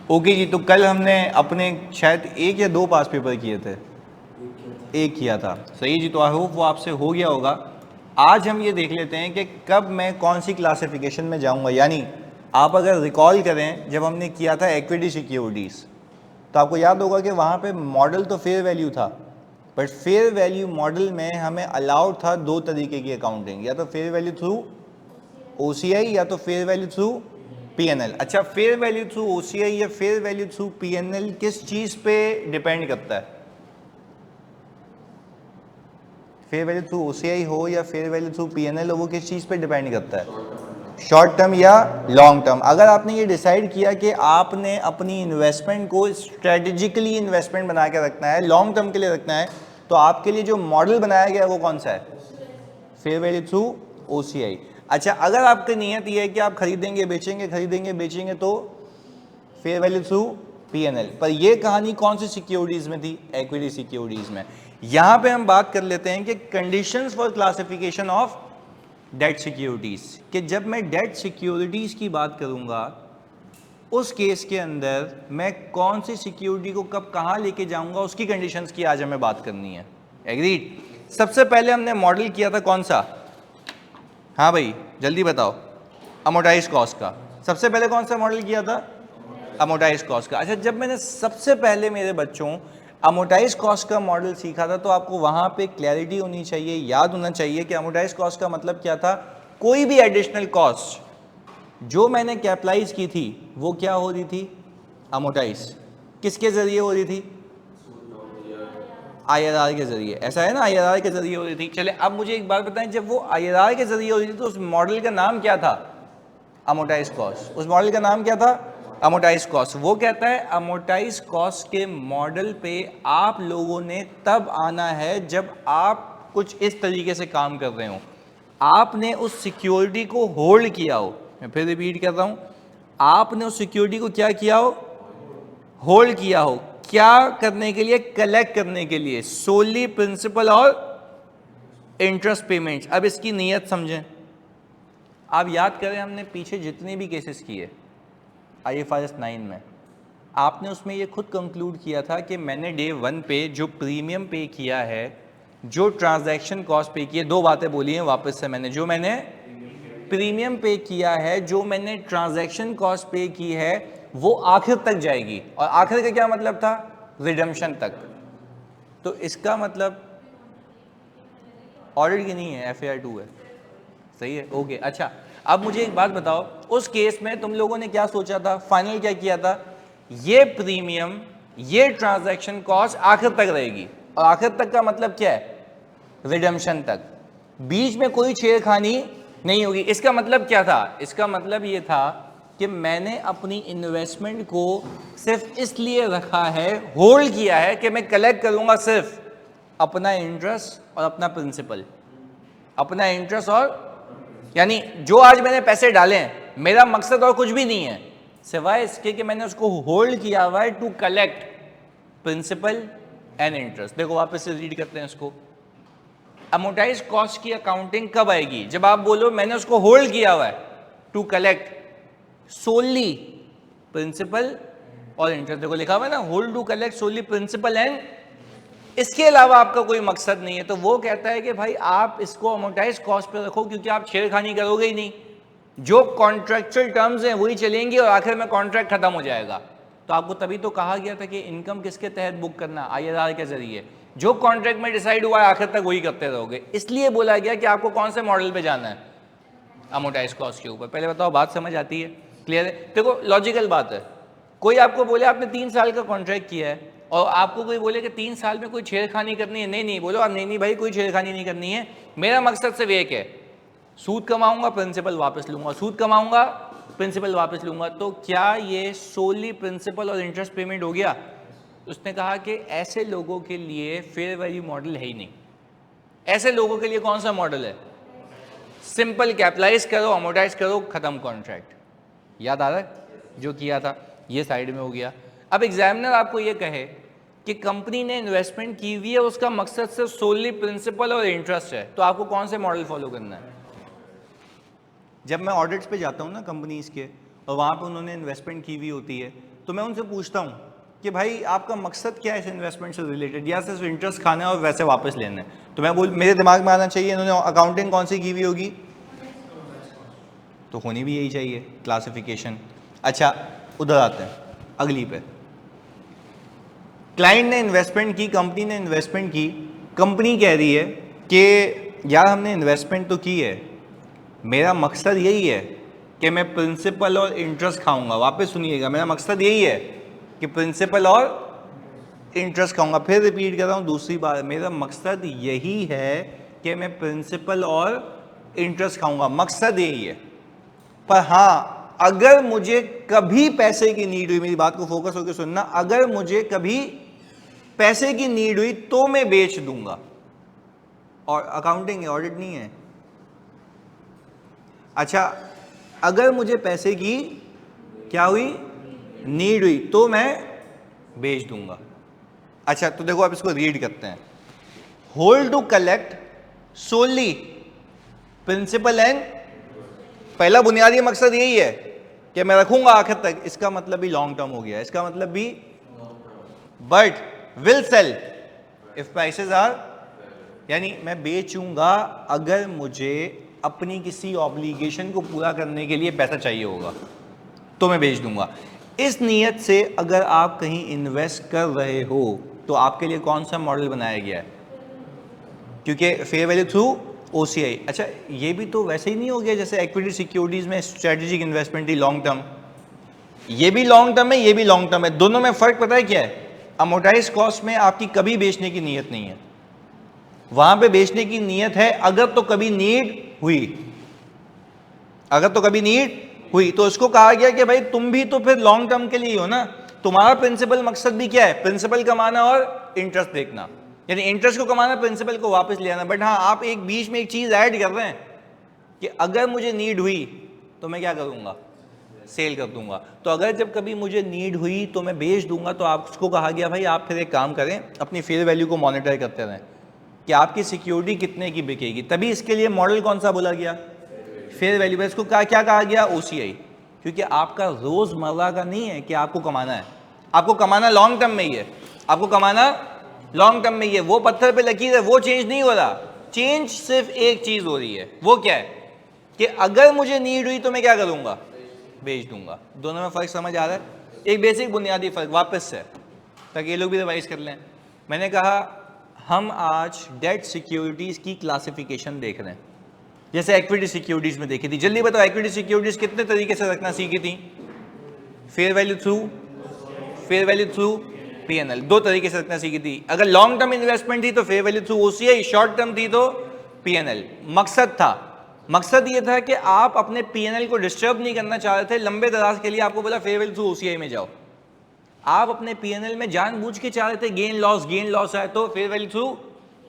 Okay जी, तो कल हमने अपने शायद एक या दो पास पेपर किए थे, एक किया था, सही जी। तो आई होप वो आपसे हो गया होगा। आज हम ये देख लेते हैं कि कब मैं कौन सी क्लासिफिकेशन में जाऊंगा। यानी आप अगर रिकॉल करें, जब हमने किया था इक्विटी सिक्योरिटीज़, तो आपको याद होगा कि वहाँ पे मॉडल तो फेयर वैल्यू था, बट फेयर वैल्यू मॉडल में हमें अलाउड था दो तरीके की अकाउंटिंग, या तो फेयर वैल्यू थ्रू OCI या तो फेयर वैल्यू थ्रू PNL। अच्छा, फेयर वैल्यू थ्रू OCI या फेयर वैल्यू थ्रू PNL किस चीज़ पे डिपेंड करता है? फेयर वैल्यू थ्रू OCI हो या फेयर वैल्यू थ्रू PNL हो, वो किस चीज़ पे डिपेंड करता है? शॉर्ट टर्म या लॉन्ग टर्म। अगर आपने ये डिसाइड किया कि आपने अपनी इन्वेस्टमेंट को स्ट्रेटेजिकली इन्वेस्टमेंट बना के रखना है, लॉन्ग टर्म के लिए रखना है, तो आपके लिए जो मॉडल बनाया गया है वो कौन सा है? Fair value through OCI। अच्छा, अगर आपकी नीयत ये है कि आप खरीदेंगे बेचेंगे खरीदेंगे बेचेंगे, तो फेयर वैल्यू थ्रू PNL। पर ये कहानी कौन सी सिक्योरिटीज में थी? इक्विटी सिक्योरिटीज में। यहां पे हम बात कर लेते हैं कि conditions for classification of debt securities, कि जब मैं डेट सिक्योरिटीज की बात करूंगा, उस केस के अंदर मैं कौन सी सिक्योरिटी को कब कहां लेके जाऊंगा, उसकी कंडीशंस की आज हमें बात करनी है। एग्रीड? सबसे पहले हमने मॉडल किया था कौन सा? हाँ भाई जल्दी बताओ। अमोर्टाइज कॉस्ट का। सबसे पहले कौन सा मॉडल किया था? अमोर्टाइज कॉस्ट का। अच्छा, जब मैंने सबसे पहले मेरे बच्चों अमोर्टाइज कॉस्ट का मॉडल सीखा था, तो आपको वहां पे क्लैरिटी होनी चाहिए, याद होना चाहिए कि अमोर्टाइज कॉस्ट का मतलब क्या था। कोई भी एडिशनल कॉस्ट जो मैंने कैपिटलाइज की थी, वो क्या हो रही थी? अमोर्टाइज। किसके जरिए हो रही थी? IRR के जरिए। ऐसा है ना, IRR के जरिए हो रही थी। चले, अब मुझे एक बात बताएं, जब वो IRR के जरिए हो रही थी, तो उस मॉडल का नाम क्या था? Amortise cost. उस मॉडल का नाम क्या था? Amortise cost. वो कहता है अमोर्टाइज कॉस्ट के मॉडल पे आप लोगों ने तब आना है जब आप कुछ इस तरीके से काम कर रहे हो, आपने उस सिक्योरिटी को होल्ड किया हो। मैं फिर रिपीट कर रहा हूं, आपने उस सिक्योरिटी को क्या किया हो? होल्ड किया हो। क्या करने के लिए? कलेक्ट करने के लिए, सोली प्रिंसिपल और इंटरेस्ट पेमेंट्स। अब इसकी नीयत समझें। आप याद करें, हमने पीछे जितने भी केसेस किए IFRS 9 में, आपने उसमें ये खुद कंक्लूड किया था कि मैंने डे 1 पे जो प्रीमियम पे किया है, जो ट्रांजैक्शन कॉस्ट पे की है, दो बातें बोली हैं वापस से मैंने, जो मैंने प्रीमियम पे किया है, जो मैंने ट्रांजैक्शन कॉस्ट पे की है, वो आखिर तक जाएगी। और आखिर का क्या मतलब था? रिडम्पशन तक। तो इसका मतलब ऑडिट की नहीं है, FAR 2 है। सही है, ओके। अच्छा, अब मुझे एक बात बताओ, उस केस में तुम लोगों ने क्या सोचा था? फाइनल क्या किया था? ये प्रीमियम, ये ट्रांजैक्शन कॉस्ट आखिर तक रहेगी। और आखिर तक का मतलब क्या है? रिडम्पशन तक। बीच में कोई छेड़खानी नहीं होगी। इसका मतलब क्या था? इसका मतलब ये था कि मैंने अपनी इन्वेस्टमेंट को सिर्फ इसलिए रखा है, होल्ड किया है, कि मैं कलेक्ट करूंगा सिर्फ अपना इंटरेस्ट और अपना प्रिंसिपल। अपना इंटरेस्ट और, यानी जो आज मैंने पैसे डाले हैं, मेरा मकसद और कुछ भी नहीं है सिवाय इसके कि मैंने उसको होल्ड किया हुआ है to collect principal and interest. देखो वापस से रीड करते हैं इसको। अमोर्टाइज कॉस्ट की अकाउंटिंग कब आएगी? जब आप बोलो मैंने उसको होल्ड किया हुआ है टू कलेक्ट सोली प्रिंसिपल और इंटरेस्ट। देखो लिखा हुआ है ना, hold to collect solely principal and, इसके अलावा आपका कोई मकसद नहीं है। तो वो कहता है कि भाई आप इसको अमोर्टाइज कॉस्ट पे रखो, क्योंकि आप छेड़खानी करोगे ही नहीं, जो कॉन्ट्रेक्चुअल टर्म्स हैं वही चलेंगी और आखिर में कॉन्ट्रैक्ट खत्म हो जाएगा। तो आपको तभी तो कहा गया था कि इनकम किसके तहत बुक करना? IRR के जरिए। जो कॉन्ट्रैक्ट में डिसाइड हुआ है आखिर तक वही करते रहोगे। इसलिए बोला गया कि आपको कौन से मॉडल पे जाना है? अमोर्टाइज कॉस्ट के ऊपर। पहले बताओ, बात समझ आती है? क्लियर है? देखो लॉजिकल बात है, कोई आपको बोले आपने 3 साल का कॉन्ट्रैक्ट किया है और आपको कोई बोले कि 3 साल में कोई छेड़खानी करनी है, नहीं नहीं बोलो आप, नहीं नहीं भाई कोई छेड़खानी नहीं करनी है, मेरा मकसद सिर्फ एक है, सूद कमाऊंगा प्रिंसिपल वापस लूंगा, सूद कमाऊंगा प्रिंसिपल वापस लूंगा। तो क्या ये सोली प्रिंसिपल और इंटरेस्ट पेमेंट हो गया? उसने कहा कि ऐसे लोगों के लिए फेयर वैल्यू मॉडल है ही नहीं। ऐसे लोगों के लिए कौन सा मॉडल है? सिंपल कैपिटलाइज करो, अमोर्टाइज करो, खत्म कॉन्ट्रैक्ट। याद आ रहा है जो किया था? ये साइड में हो गया। अब एग्जामिनर आपको ये कहे कि कंपनी ने इन्वेस्टमेंट की हुई है, उसका मकसद सिर्फ सोली प्रिंसिपल और इंटरेस्ट है, तो आपको कौन से मॉडल फॉलो करना है? जब मैं ऑडिट्स पे जाता हूँ ना कंपनीज के, और वहाँ पे उन्होंने इन्वेस्टमेंट की हुई होती है, तो मैं उनसे पूछता हूँ कि भाई आपका मकसद क्या है इस इन्वेस्टमेंट से रिलेटेड, या सिर्फ इंटरेस्ट खाना है और वैसे वापस लेना है? तो मैं मेरे दिमाग में आना चाहिए इन्होंने अकाउंटिंग कौन सी की हुई होगी, तो होनी भी यही चाहिए क्लासिफिकेशन। अच्छा उधर आते हैं अगली पे, क्लाइंट ने इन्वेस्टमेंट की, कंपनी ने इन्वेस्टमेंट की, कंपनी कह रही है कि यार हमने इन्वेस्टमेंट तो की है, मेरा मकसद यही है कि मैं प्रिंसिपल और इंटरेस्ट खाऊंगा। वापस सुनिएगा, मेरा मकसद यही है कि प्रिंसिपल और इंटरेस्ट खाऊंगा। फिर रिपीट कर रहा हूँ दूसरी बार, मेरा मकसद यही है कि मैं प्रिंसिपल और इंटरेस्ट खाऊंगा, मकसद यही है। पर हाँ, अगर मुझे कभी पैसे की नीड हुई, मेरी बात को फोकस होकर सुनना, अगर मुझे कभी पैसे की नीड हुई तो मैं बेच दूंगा। और अकाउंटिंग है, ऑडिट नहीं है। अच्छा, अगर मुझे पैसे की क्या हुई, नीड हुई, तो मैं बेच दूंगा। अच्छा तो देखो आप इसको रीड करते हैं, hold to collect solely principal and, पहला बुनियादी मकसद यही है कि मैं रखूंगा आखिर तक, इसका मतलब भी लॉन्ग टर्म हो गया, इसका मतलब भी, but will sell if prices are, यानी मैं बेचूंगा अगर मुझे अपनी किसी ऑब्लिगेशन को पूरा करने के लिए पैसा चाहिए होगा तो मैं बेच दूंगा। इस नीयत से अगर आप कहीं इन्वेस्ट कर रहे हो तो आपके लिए कौन सा मॉडल बनाया गया है, क्योंकि फेयर वैल्यू थ्रू ओसीआई। अच्छा ये भी तो वैसे ही नहीं हो गया जैसे इक्विटी सिक्योरिटीज में स्ट्रेटेजिक इन्वेस्टमेंट थी लॉन्ग टर्म, ये भी लॉन्ग टर्म है, ये भी लॉन्ग टर्म है, दोनों में फर्क पता है क्या है? अमोर्टाइज कॉस्ट में आपकी कभी बेचने की नीयत नहीं है, वहां पे बेचने की नीयत है अगर तो कभी नीड हुई, अगर तो कभी नीड हुई। तो इसको कहा गया कि भाई तुम भी तो फिर लॉन्ग टर्म के लिए हो ना, तुम्हारा प्रिंसिपल मकसद भी क्या है, प्रिंसिपल कमाना और इंटरेस्ट देखना, यानी इंटरेस्ट को कमाना, प्रिंसिपल को वापस ले आना। बट हाँ, आप एक बीच में एक चीज ऐड कर रहे हैं कि अगर मुझे नीड हुई तो मैं क्या करूंगा, सेल कर दूंगा। तो अगर जब कभी मुझे नीड हुई तो मैं बेच दूंगा, तो आपको कहा गया भाई आप फिर एक काम करें, अपनी फेयर वैल्यू को मॉनिटर करते रहें कि आपकी सिक्योरिटी कितने की बिकेगी। तभी इसके लिए मॉडल कौन सा बोला गया, फेयर वैल्यू। इसको क्या कहा गया, ओसीआई, क्योंकि आपका रोजमर्रा का नहीं है कि आपको कमाना है, आपको कमाना लॉन्ग टर्म में ही है, आपको कमाना लॉन्ग टर्म में ही है। वो पत्थर पे लकीर है, वो चेंज नहीं हो रहा, चेंज सिर्फ एक चीज हो रही है, वो क्या है कि अगर मुझे नीड हुई तो मैं क्या करूंगा, बेच दूंगा। दोनों में फर्क समझ आ रहा है? एक बेसिक बुनियादी फर्क वापस से, ताकि ये लोग भी रिवाइज कर लें। मैंने कहा हम आज डेट सिक्योरिटीज की क्लासिफिकेशन देख रहे हैं, जैसे इक्विटी सिक्योरिटीज में देखी थी। जल्दी बताओ, इक्विटी सिक्योरिटीज कितने तरीके से रखना सीखी थी, fair value through, fair value through PNL, दो तरीके से रखना सीखी थी। अगर लॉन्ग टर्म इन्वेस्टमेंट थी तो fair value through OCI, short term थी तो पीएनएल। मकसद था, मकसद ये था कि आप अपने पीएनएल को डिस्टर्ब नहीं करना चाह रहे थे लंबे दराज के लिए, आपको बोला फेयर वैल्यू थ्रू ओसीआई में जाओ। आप अपने पीएनएल में जानबूझ के चाह रहे थे गेन लॉस आए तो फेयर वैल्यू थ्रू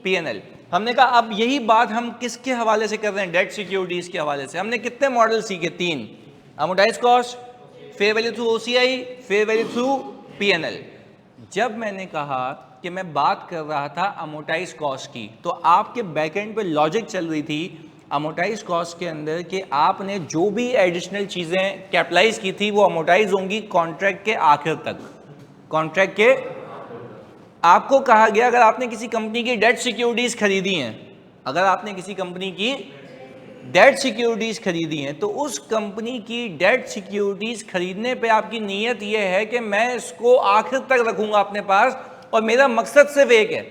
पीएनएल। हमने कहा अब यही बात हम किसके हवाले से कर रहे हैं, डेट सिक्योरिटीज के हवाले से। हमने कितने मॉडल सीखे, 3, amortise cost, fair value through OCI, fair value through PNL. जब मैंने कहा कि मैं बात कर रहा था अमोर्टाइज कॉस्ट की, तो आपके बैकएंड पे लॉजिक चल रही थी अमोर्टाइज कॉस्ट के अंदर कि आपने जो भी एडिशनल चीजें कैपिटलाइज की थी वो अमोर्टाइज होंगी कॉन्ट्रैक्ट के आखिर तक, कॉन्ट्रैक्ट के। आपको कहा गया अगर आपने किसी कंपनी की डेट सिक्योरिटीज खरीदी हैं, अगर आपने किसी कंपनी की डेट सिक्योरिटीज खरीदी हैं, तो उस कंपनी की डेट सिक्योरिटीज खरीदने पे आपकी नीयत यह है कि मैं इसको आखिर तक रखूंगा अपने पास और मेरा मकसद सिर्फ एक है,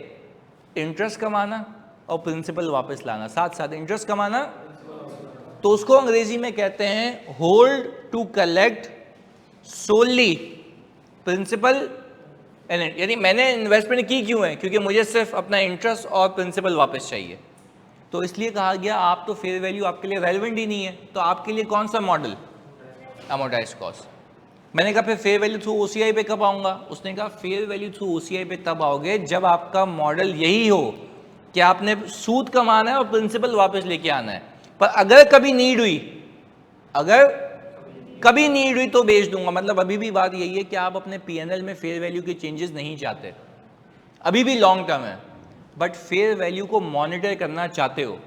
इंटरेस्ट कमाना और प्रिंसिपल वापस लाना, साथ साथ इंटरेस्ट कमाना। तो उसको अंग्रेजी में कहते हैं hold to collect solely principal, यानी मैंने इन्वेस्टमेंट की क्यों है, क्योंकि मुझे सिर्फ अपना इंटरेस्ट और प्रिंसिपल वापस चाहिए। तो इसलिए कहा गया आप तो फेयर वैल्यू आपके लिए रेलेवेंट ही नहीं है, तो आपके लिए कौन सा मॉडल, अमोर्टाइज कॉस्ट। मैंने कहा फिर फेयर वैल्यू थ्रू ओसीआई पे कब आऊँगा, उसने कहा फेयर वैल्यू थ्रू ओसीआई पे तब आओगे जब आपका मॉडल यही हो कि आपने सूद कमाना है और प्रिंसिपल वापस लेके आना है। पर अगर कभी नीड हुई, अगर कभी नीड हुई तो बेच दूंगा। मतलब अभी भी बात यही है कि आप अपने पीएनएल में फेयर वैल्यू के चेंजेस नहीं चाहते, अभी भी लॉन्ग टर्म है, बट फेयर वैल्यू को मॉनिटर करना चाहते हो।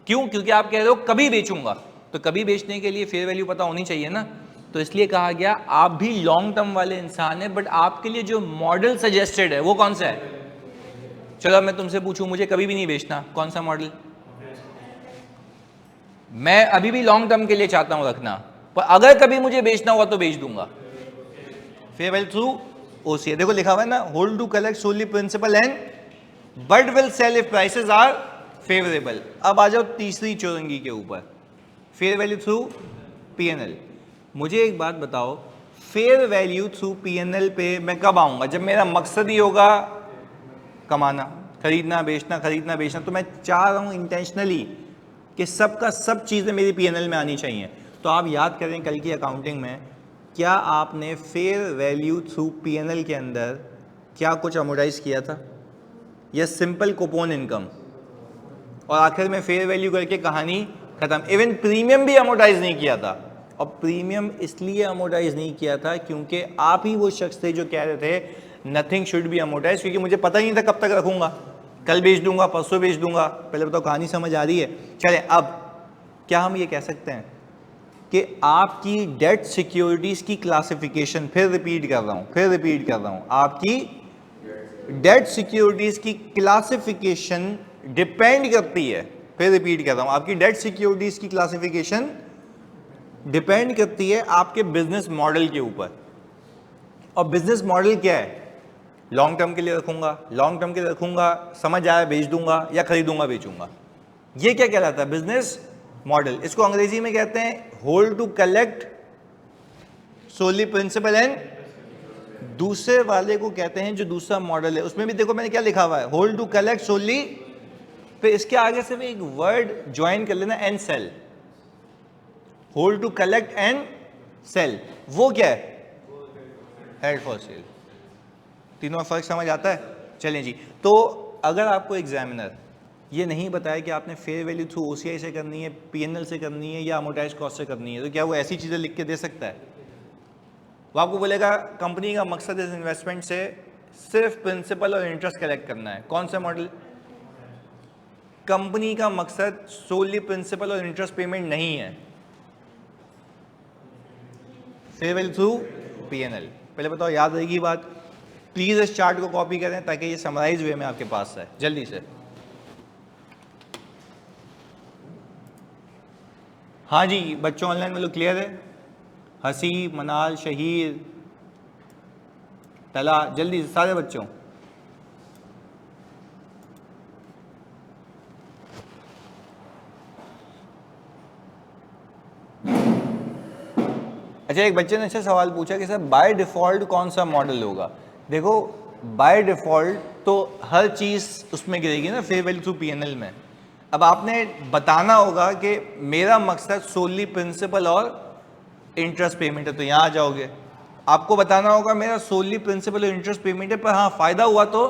क्यों? क्योंकि आप कह रहे हो कभी बेचूंगा, तो कभी बेचने के लिए फेयर वैल्यू पता होनी चाहिए ना। तो इसलिए कहा गया आप भी लॉन्ग टर्म वाले इंसान हैं, बट आपके लिए जो मॉडल सजेस्टेड है वो कौन सा है? चलो अब मैं तुमसे पूछूं, मुझे कभी भी नहीं बेचना, कौन सा मॉडल? मैं अभी भी लॉन्ग टर्म के लिए चाहता हूं रखना, पर अगर कभी मुझे बेचना हुआ तो बेच दूंगा। फेयर वैल्यू थ्रू ओसीए, देखो लिखा हुआ है ना, hold to collect solely principal and but will sell if prices are favourable. अब आ जाओ तीसरी चौरंगी के ऊपर, फेयर वैल्यू थ्रू पीएनएल। मुझे एक बात बताओ, फेयर वैल्यू थ्रू पीएनएल पे मैं कब आऊंगा? जब मेरा मकसद ही होगा कमाना, खरीदना बेचना। तो मैं चाह रहा हूं इंटेंशनली कि सबका सब चीज़ें मेरी पीएनएल में आनी चाहिए। तो आप याद करें कल की अकाउंटिंग में क्या आपने फेयर वैल्यू थ्रू पीएनएल के अंदर क्या कुछ अमोर्टाइज किया था, या सिंपल कूपन इनकम, और आखिर में फेयर वैल्यू करके कहानी खत्म। इवन प्रीमियम भी अमोर्टाइज नहीं किया था, और प्रीमियम इसलिए अमोर्टाइज नहीं किया था क्योंकि आप ही वो शख्स थे जो कह रहे थे नथिंग शुड बी अमोर्टाइज, क्योंकि मुझे पता ही नहीं था कब तक रखूंगा, कल बेच दूंगा, परसों बेच दूंगा। पहले बताओ कहानी समझ आ रही है? चलें, अब क्या हम ये कह सकते हैं कि आपकी डेट सिक्योरिटीज की क्लासिफिकेशन, फिर रिपीट कर रहा हूं, आपकी डेट सिक्योरिटीज की क्लासिफिकेशन डिपेंड करती है, फिर रिपीट कर रहा हूं, आपकी डेट सिक्योरिटीज की क्लासिफिकेशन डिपेंड करती है आपके बिजनेस मॉडल के ऊपर। और बिजनेस मॉडल क्या है? लॉन्ग टर्म के लिए रखूंगा, समझ आया बेच दूंगा, या खरीदूंगा बेचूंगा। ये क्या कहलाता है? Business model. इसको अंग्रेजी में कहते हैं hold to collect solely principal and, दूसरे वाले को कहते हैं जो दूसरा मॉडल है, उसमें भी देखो मैंने क्या लिखा हुआ है, होल्ड टू कलेक्ट सोली, फिर इसके आगे से भी एक वर्ड ज्वाइन कर लेना, and sell. Hold to collect and sell, वो क्या है? Held for sale. तीनों में फर्क समझ आता है? चलें जी, तो अगर आपको एग्जामिनर ये नहीं बताया कि आपने फेयर वैल्यू थ्रू ओसीआई से करनी है, पीएनएल से करनी है, या अमोर्टाइज कॉस्ट से करनी है, तो क्या वो ऐसी चीज़ें लिख के दे सकता है? वो आपको बोलेगा कंपनी का मकसद इस इन्वेस्टमेंट से सिर्फ प्रिंसिपल और इंटरेस्ट कलेक्ट करना है। कौन सा मॉडल? कंपनी का मकसद सोली प्रिंसिपल और इंटरेस्ट पेमेंट नहीं है। Fair value through PNL. पहले बताओ याद रहेगी बात? प्लीज इस चार्ट को कॉपी करें ताकि ये समराइज वे में आपके पास है, जल्दी से। हाँ जी बच्चों, ऑनलाइन में लोग क्लियर है? हसी, मनाल, शहीर, तला, जल्दी से सारे बच्चों। अच्छा, एक बच्चे ने अच्छा सवाल पूछा कि सर बाय डिफ़ॉल्ट कौन सा मॉडल होगा? देखो बाय डिफ़ॉल्ट तो हर चीज़ उसमें गिरेगी ना, फेयर वैल्यू थ्रू पीएनएल में। अब आपने बताना होगा कि मेरा मकसद सोली प्रिंसिपल और इंटरेस्ट पेमेंट है, तो यहाँ आ जाओगे। आपको बताना होगा मेरा सोली प्रिंसिपल और इंटरेस्ट पेमेंट है, पर हाँ फ़ायदा हुआ तो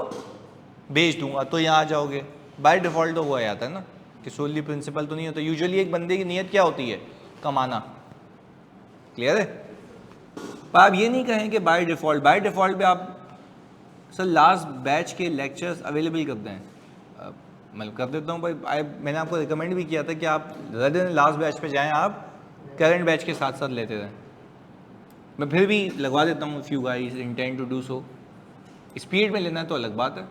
बेच दूंगा, तो यहाँ आ जाओगे। बाय डिफ़ॉल्ट तो हुआ जाता है ना कि सोली प्रिंसिपल तो नहीं होता। यूजुअली एक बंदे की नीयत क्या होती है? कमाना। क्लियर है? पर आप ये नहीं कहें कि बाय डिफ़ॉल्ट पे आप सर लास्ट बैच के लेक्चर्स अवेलेबल करते हैं। मैं कर देता हूँ भाई, मैंने आपको रिकमेंड भी किया था कि आप ज़्यादा लास्ट बैच पे जाएं, आप करंट बैच के साथ साथ लेते रहें। मैं फिर भी लगवा देता हूँ, if you guys intend to do so. Speed में लेना है तो अलग बात है।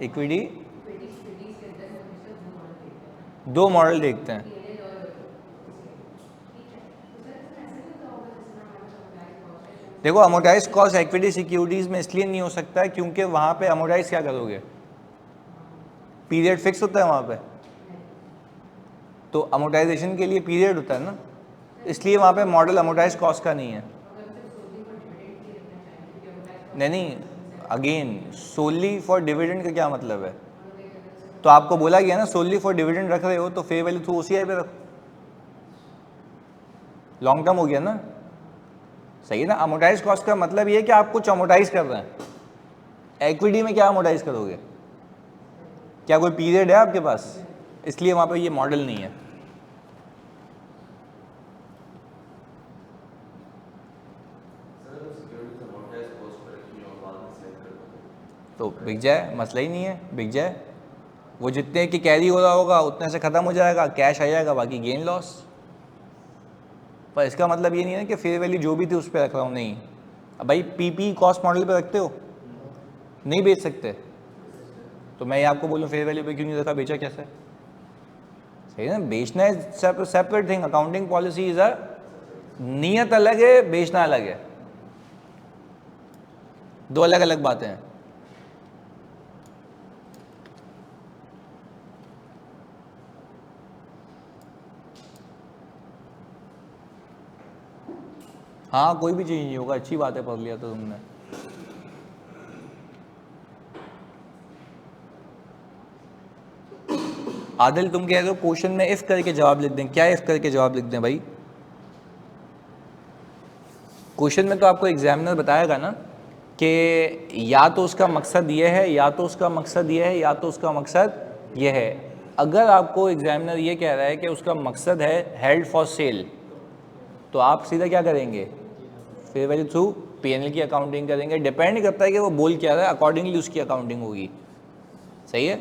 इक्विटी दो मॉडल देखते हैं। देखो अमोर्टाइज कॉस्ट इक्विटी सिक्योरिटीज में इसलिए नहीं हो सकता है क्योंकि वहां पे अमोर्टाइज क्या करोगे? पीरियड फिक्स होता है वहां पे, तो अमोर्टाइजेशन के लिए पीरियड होता है ना, इसलिए वहां पे मॉडल अमोर्टाइज कॉस्ट का नहीं है। नहीं, अगेन सोली फॉर डिविडेंड का क्या मतलब है? तो आपको बोला गया ना सोली फॉर डिविडेंड रख रहे हो तो फेयर वैल्यू थ्रू ओसीआई पे रखो, लॉन्ग टर्म हो गया ना, सही है ना। अमोर्टाइज कॉस्ट का मतलब ये है कि आप कुछ अमोर्टाइज कर रहे हैं। इक्विटी में क्या अमोर्टाइज करोगे? क्या कोई पीरियड है आपके पास? इसलिए वहां पे ये मॉडल नहीं है। तो बिक जाए, मसला ही नहीं है, बिक जाए। वो जितने की कैरी हो रहा होगा उतने से ख़त्म हो जाएगा, कैश आ जाएगा, बाकी गेन लॉस। पर इसका मतलब ये नहीं है कि फेयर वैल्यू जो भी थी उस पर रख रहा हूँ, नहीं। अब भाई पीपी कॉस्ट मॉडल पे रखते हो, नहीं बेच सकते, तो मैं ये आपको बोलूँ फेयर वैल्यू पे क्यों नहीं रखा, बेचा कैसे? सही है ना, बेचना है separate thing, accounting policy is a, नियत अलग है, बेचना अलग है, दो अलग अलग बातें हैं। हाँ कोई भी चीज नहीं होगा, अच्छी बात है, पढ़ लिया तो तुमने। आदिल तुम कह रहे हो क्वेश्चन में इफ करके जवाब लिख दें, क्या इफ करके जवाब लिख दें भाई? क्वेश्चन में तो आपको एग्जामिनर बताएगा ना कि या तो उसका मकसद ये है, या तो उसका मकसद ये है, या तो उसका मकसद ये है। अगर आपको एग्जामिनर ये कह रहा है कि उसका मकसद है हेल्ड फॉर सेल, तो आप सीधा क्या करेंगे, फेयर वैल्यू थ्रू पीएनएल की अकाउंटिंग करेंगे। डिपेंड करता है कि वो बोल क्या रहा है, अकॉर्डिंगली उसकी अकाउंटिंग होगी। सही है।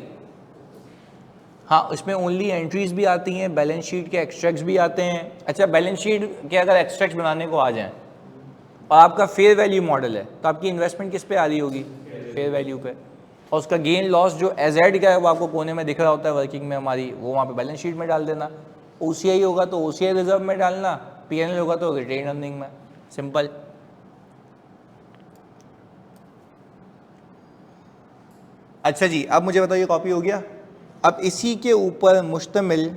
हाँ, इसमें ओनली एंट्रीज भी आती हैं, बैलेंस शीट के एक्सट्रैक्ट्स भी आते हैं। अच्छा, बैलेंस शीट के अगर एक्सट्रैक्ट्स बनाने को आ जाएं और आपका फेयर वैल्यू मॉडल है, तो आपकी इन्वेस्टमेंट किस पे आ रही होगी, फेयर वैल्यू पे। और उसका गेन लॉस जो एजेड का है वो आपको कोने में दिख रहा होता है वर्किंग में हमारी, वो वहाँ पे बैलेंस शीट में डाल देना। ओसीआई होगा तो ओसीआई रिजर्व में डालना, पीएनएल होगा तो रिटेन अर्निंग में। सिंपल। अच्छा जी, अब मुझे बताइए, कॉपी हो गया? अब इसी के ऊपर मुश्तमिल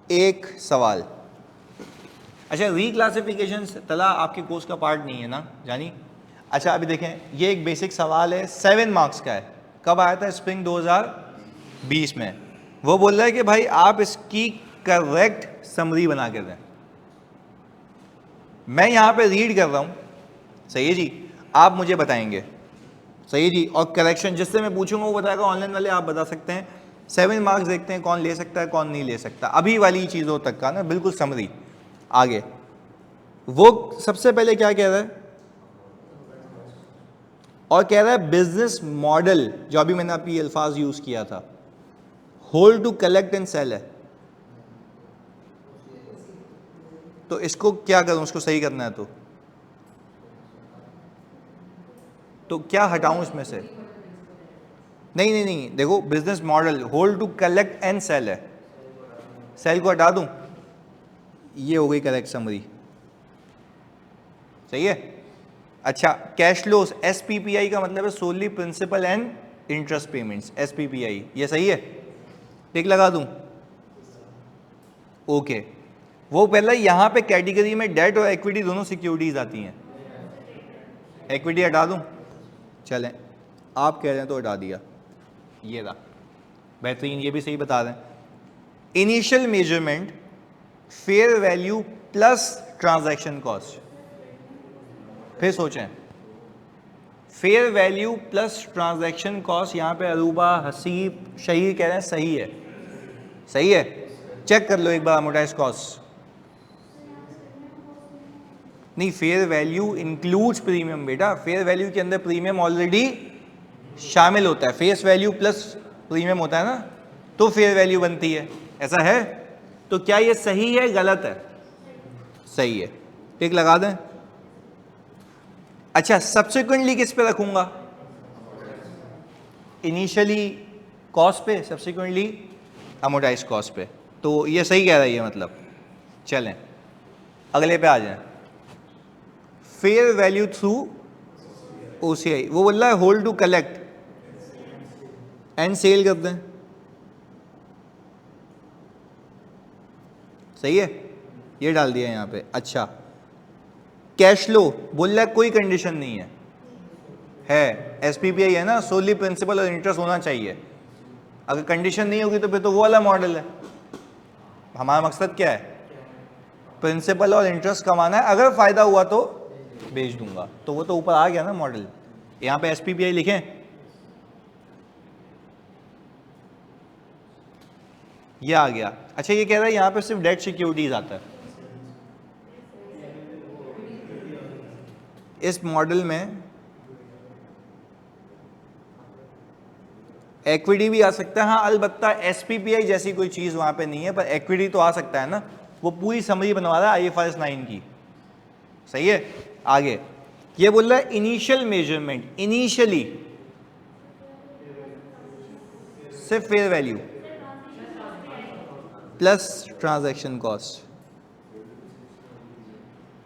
एक सवाल। अच्छा, रीक्लासिफिकेशन तला आपके कोर्स का पार्ट नहीं है ना जानी? अच्छा अभी देखें, ये एक बेसिक सवाल है, 7 मार्क्स का है। कब आया था? स्प्रिंग 2020 में। वो बोल रहा है कि भाई आप इसकी करेक्ट समरी बना के दें। मैं यहाँ पे रीड कर रहा हूँ, सही है जी, आप मुझे बताएंगे। सही है जी, और करेक्शन जिससे मैं पूछूंगा वो बताएगा, ऑनलाइन वाले आप बता सकते हैं। 7 मार्क्स देखते हैं कौन ले सकता है कौन नहीं ले सकता, अभी वाली चीज़ों तक का ना, बिल्कुल समरी। आगे वो सबसे पहले क्या कह रहा है, और कह रहा है बिजनेस मॉडल, जो अभी मैंने आपकी अल्फाज यूज किया था, hold to collect and sell है। तो इसको क्या करूं, उसको सही करना है तो क्या हटाऊं इसमें से? नहीं नहीं नहीं, देखो business model hold to collect and sell है, सेल को हटा दूं, ये हो गई करेक्ट समरी। सही है। अच्छा, कैश फ्लोस, एसपीपीआई का मतलब है solely principal and interest payments, SPPI, ये सही है, टिक लगा दूं? ओके। वो पहले यहां पे कैटेगरी में डेट और इक्विटी दोनों सिक्योरिटीज आती हैं, इक्विटी हटा दूं? चलें, आप कह रहे हैं तो हटा दिया, ये रहा, बेहतरीन, ये भी सही बता रहे हैं। Initial measurement fair value plus transaction cost, फिर सोचें, fair value plus transaction cost, यहां पे अरूबा, हसीब, शहीर कह रहे हैं सही है, सही है। चेक कर लो एक बार अमोर्टाइज कॉस्ट। नहीं, फेयर वैल्यू इंक्लूड्स प्रीमियम बेटा, फेयर वैल्यू के अंदर प्रीमियम ऑलरेडी शामिल होता है, फेस वैल्यू प्लस प्रीमियम होता है ना, तो फेयर वैल्यू बनती है, ऐसा है। तो क्या ये सही है गलत है? सही है, टिक लगा दें। अच्छा, सब्सिक्वेंटली किस पे रखूंगा? इनिशियली कॉस्ट पे, सब्सिक्वेंटली अमोर्टाइज कॉस्ट पे, तो ये सही कह रहा है ये मतलब। चलें अगले पे आ जाएं, फेयर वैल्यू थ्रू ओसीआई, वो बोल रहा है hold to collect and sell कर दें, सही है, ये डाल दिया यहां पे। अच्छा, कैश फ्लो बोल रहा है कोई कंडीशन नहीं है एसपीपीआई है ना, सोली प्रिंसिपल और इंटरेस्ट होना चाहिए। अगर कंडीशन नहीं होगी तो फिर तो वो वाला मॉडल है। हमारा मकसद क्या है? प्रिंसिपल और इंटरेस्ट कमाना है, अगर फायदा हुआ तो बेच दूंगा, तो वो तो ऊपर आ गया ना मॉडल। यहां पे एसपीपीआई लिखें, ये आ गया। अच्छा, ये कह रहा है यहां पे सिर्फ डेट सिक्योरिटीज आता है इस मॉडल में, इक्विटी भी आ सकता है, हाँ अलबत्ता एसपीपीआई जैसी कोई चीज़ वहाँ पे नहीं है, पर इक्विटी तो आ सकता है ना। वो पूरी समरी बनवा रहा है आईएफआरएस 9 की, सही है। आगे ये बोल रहा है इनिशियल मेजरमेंट, इनिशियली सिर्फ fair value plus transaction cost,